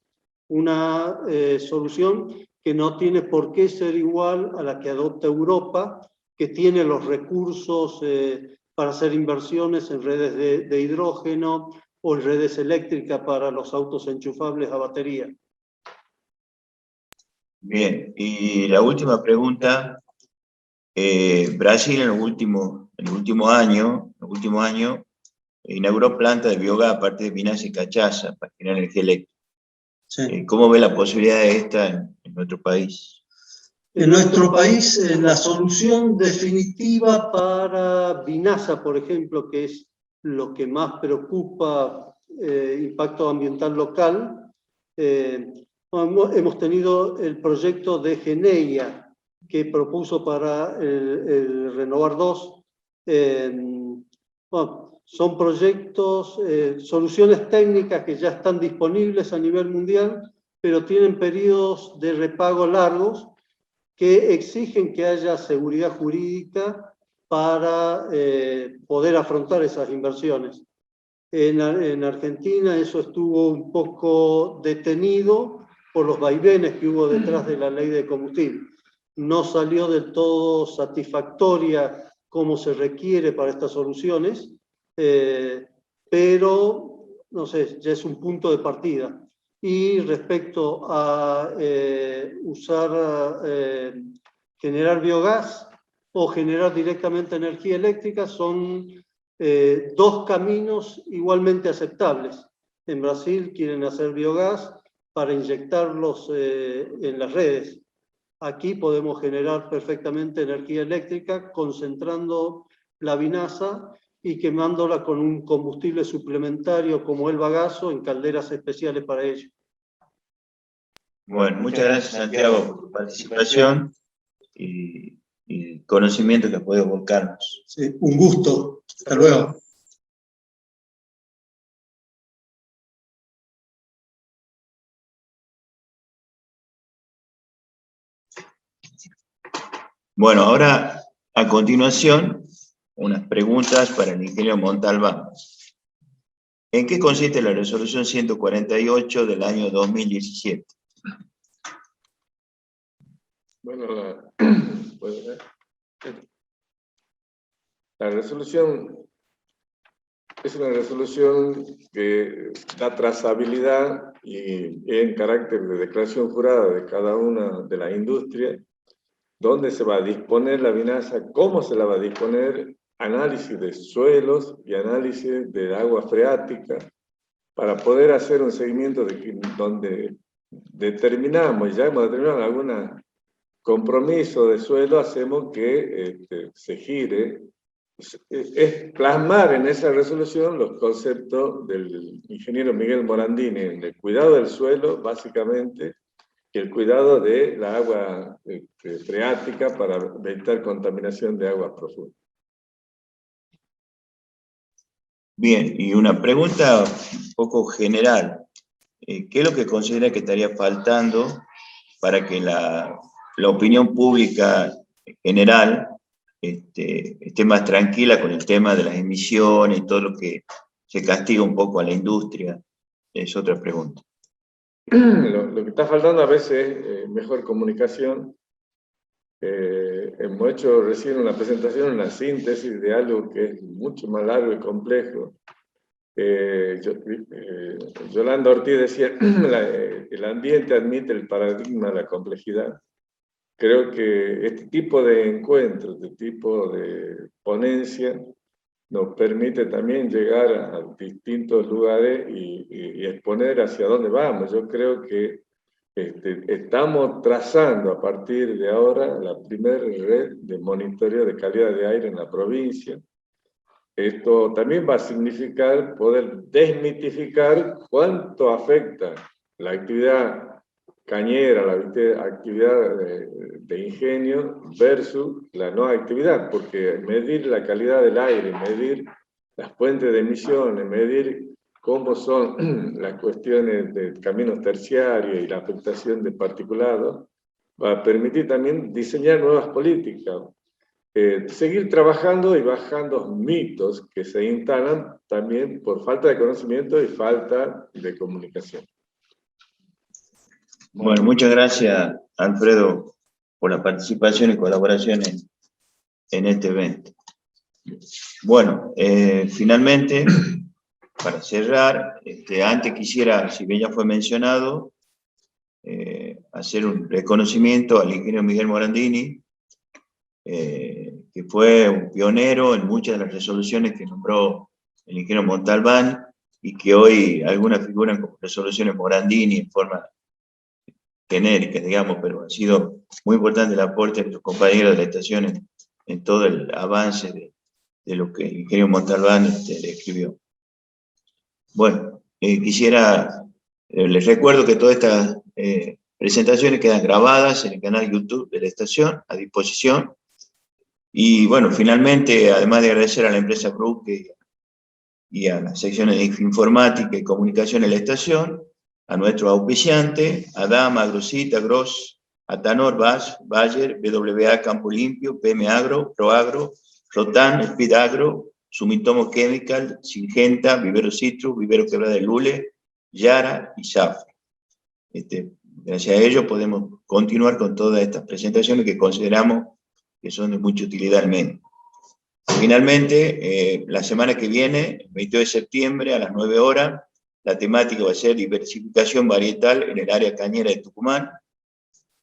Una solución que no tiene por qué ser igual a la que adopta Europa, que tiene los recursos para hacer inversiones en redes de hidrógeno o en redes eléctricas para los autos enchufables a batería. Bien, y la última pregunta. Brasil en el último año inauguró plantas de biogás a partir de vinaza y cachaza para generar energía eléctrica. Sí. ¿Cómo ve la posibilidad de esta en nuestro país? En nuestro país, la solución definitiva para vinaza, por ejemplo, que es lo que más preocupa impacto ambiental local, hemos tenido el proyecto de Geneia, que propuso para el Renovar 2. Bueno, son proyectos, soluciones técnicas que ya están disponibles a nivel mundial, pero tienen periodos de repago largos que exigen que haya seguridad jurídica para poder afrontar esas inversiones. En Argentina eso estuvo un poco detenido por los vaivenes que hubo detrás de la ley de combustible. No salió del todo satisfactoria como se requiere para estas soluciones, pero, no sé, ya es un punto de partida. Y respecto a generar biogás o generar directamente energía eléctrica, son dos caminos igualmente aceptables. En Brasil quieren hacer biogás para inyectarlos en las redes. Aquí podemos generar perfectamente energía eléctrica concentrando la vinaza y quemándola con un combustible suplementario como el bagazo en calderas especiales para ello. Bueno, muchas gracias, Santiago, por tu participación y el conocimiento que has podido volcarnos. Sí, un gusto. Hasta luego. Bueno, ahora, a continuación, unas preguntas para el ingeniero Montalbán. ¿En qué consiste la resolución 148 del año 2017? Bueno, la resolución es una resolución que da trazabilidad y en carácter de declaración jurada de cada una de las industrias, dónde se va a disponer la vinaza, cómo se la va a disponer, análisis de suelos y análisis de agua freática, para poder hacer un seguimiento donde determinamos, ya hemos determinado algún compromiso de suelo, hacemos que se gire. Es plasmar en esa resolución los conceptos del ingeniero Miguel Morandini, el cuidado del suelo, básicamente, y el cuidado de la agua freática para evitar contaminación de aguas profundas. Bien, y una pregunta un poco general. ¿Qué es lo que considera que estaría faltando para que la opinión pública general esté más tranquila con el tema de las emisiones y todo lo que se castiga un poco a la industria? Es otra pregunta. Lo que está faltando a veces es mejor comunicación. Hemos hecho recién una presentación, una síntesis de algo que es mucho más largo y complejo. Yolanda Ortiz decía, el ambiente admite el paradigma de la complejidad. Creo que este tipo de encuentros, este tipo de ponencia, nos permite también llegar a distintos lugares y exponer hacia dónde vamos. Yo creo que estamos trazando a partir de ahora la primera red de monitoreo de calidad de aire en la provincia. Esto también va a significar poder desmitificar cuánto afecta la actividad cañera, la actividad de ingenio versus la no actividad, porque medir la calidad del aire, medir las fuentes de emisiones, medir cómo son las cuestiones de caminos terciarios y la afectación de particulados, va a permitir también diseñar nuevas políticas, seguir trabajando y bajando mitos que se instalan también por falta de conocimiento y falta de comunicación. Bueno, muchas gracias, Alfredo, por la participación y colaboración en este evento. Bueno, finalmente, para cerrar, antes quisiera, si bien ya fue mencionado, hacer un reconocimiento al ingeniero Miguel Morandini, que fue un pionero en muchas de las resoluciones que nombró el ingeniero Montalbán, y que hoy algunas figuran como resoluciones Morandini en forma genérica, digamos, pero ha sido muy importante el aporte de los compañeros de la estación en todo el avance de lo que el ingeniero Montalbán le escribió. Bueno, les recuerdo que todas estas presentaciones quedan grabadas en el canal YouTube de la estación, a disposición. Y bueno, finalmente, además de agradecer a la empresa Brugge y a las secciones de informática y comunicación en la estación, a nuestros auspiciantes, a Dama, Agrosita, Gross, Atanor, Bayer, BWA, Campo Limpio, PM Agro, Proagro, Rotan, Speed Agro, Sumitomo Chemical, Singenta, Vivero Citrus, Vivero Quebrada de Lule, Yara y Safra. Gracias a ellos podemos continuar con todas estas presentaciones que consideramos que son de mucha utilidad al medio. Finalmente, la semana que viene, el 22 de septiembre, a las 9 horas, la temática va a ser diversificación varietal en el área cañera de Tucumán,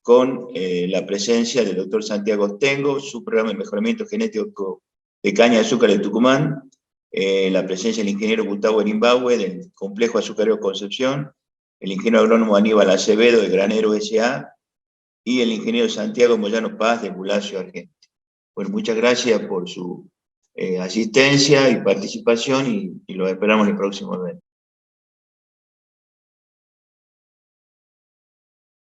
con la presencia del doctor Santiago Ostengo, su programa de mejoramiento genético de caña de azúcar de Tucumán, la presencia del ingeniero Gustavo Erimbaue del Complejo Azucarero Concepción, el ingeniero agrónomo Aníbal Acevedo de Granero S.A. y el ingeniero Santiago Moyano Paz de Bulacio Argentina. Bueno, muchas gracias por su asistencia y participación y los esperamos en el próximo evento.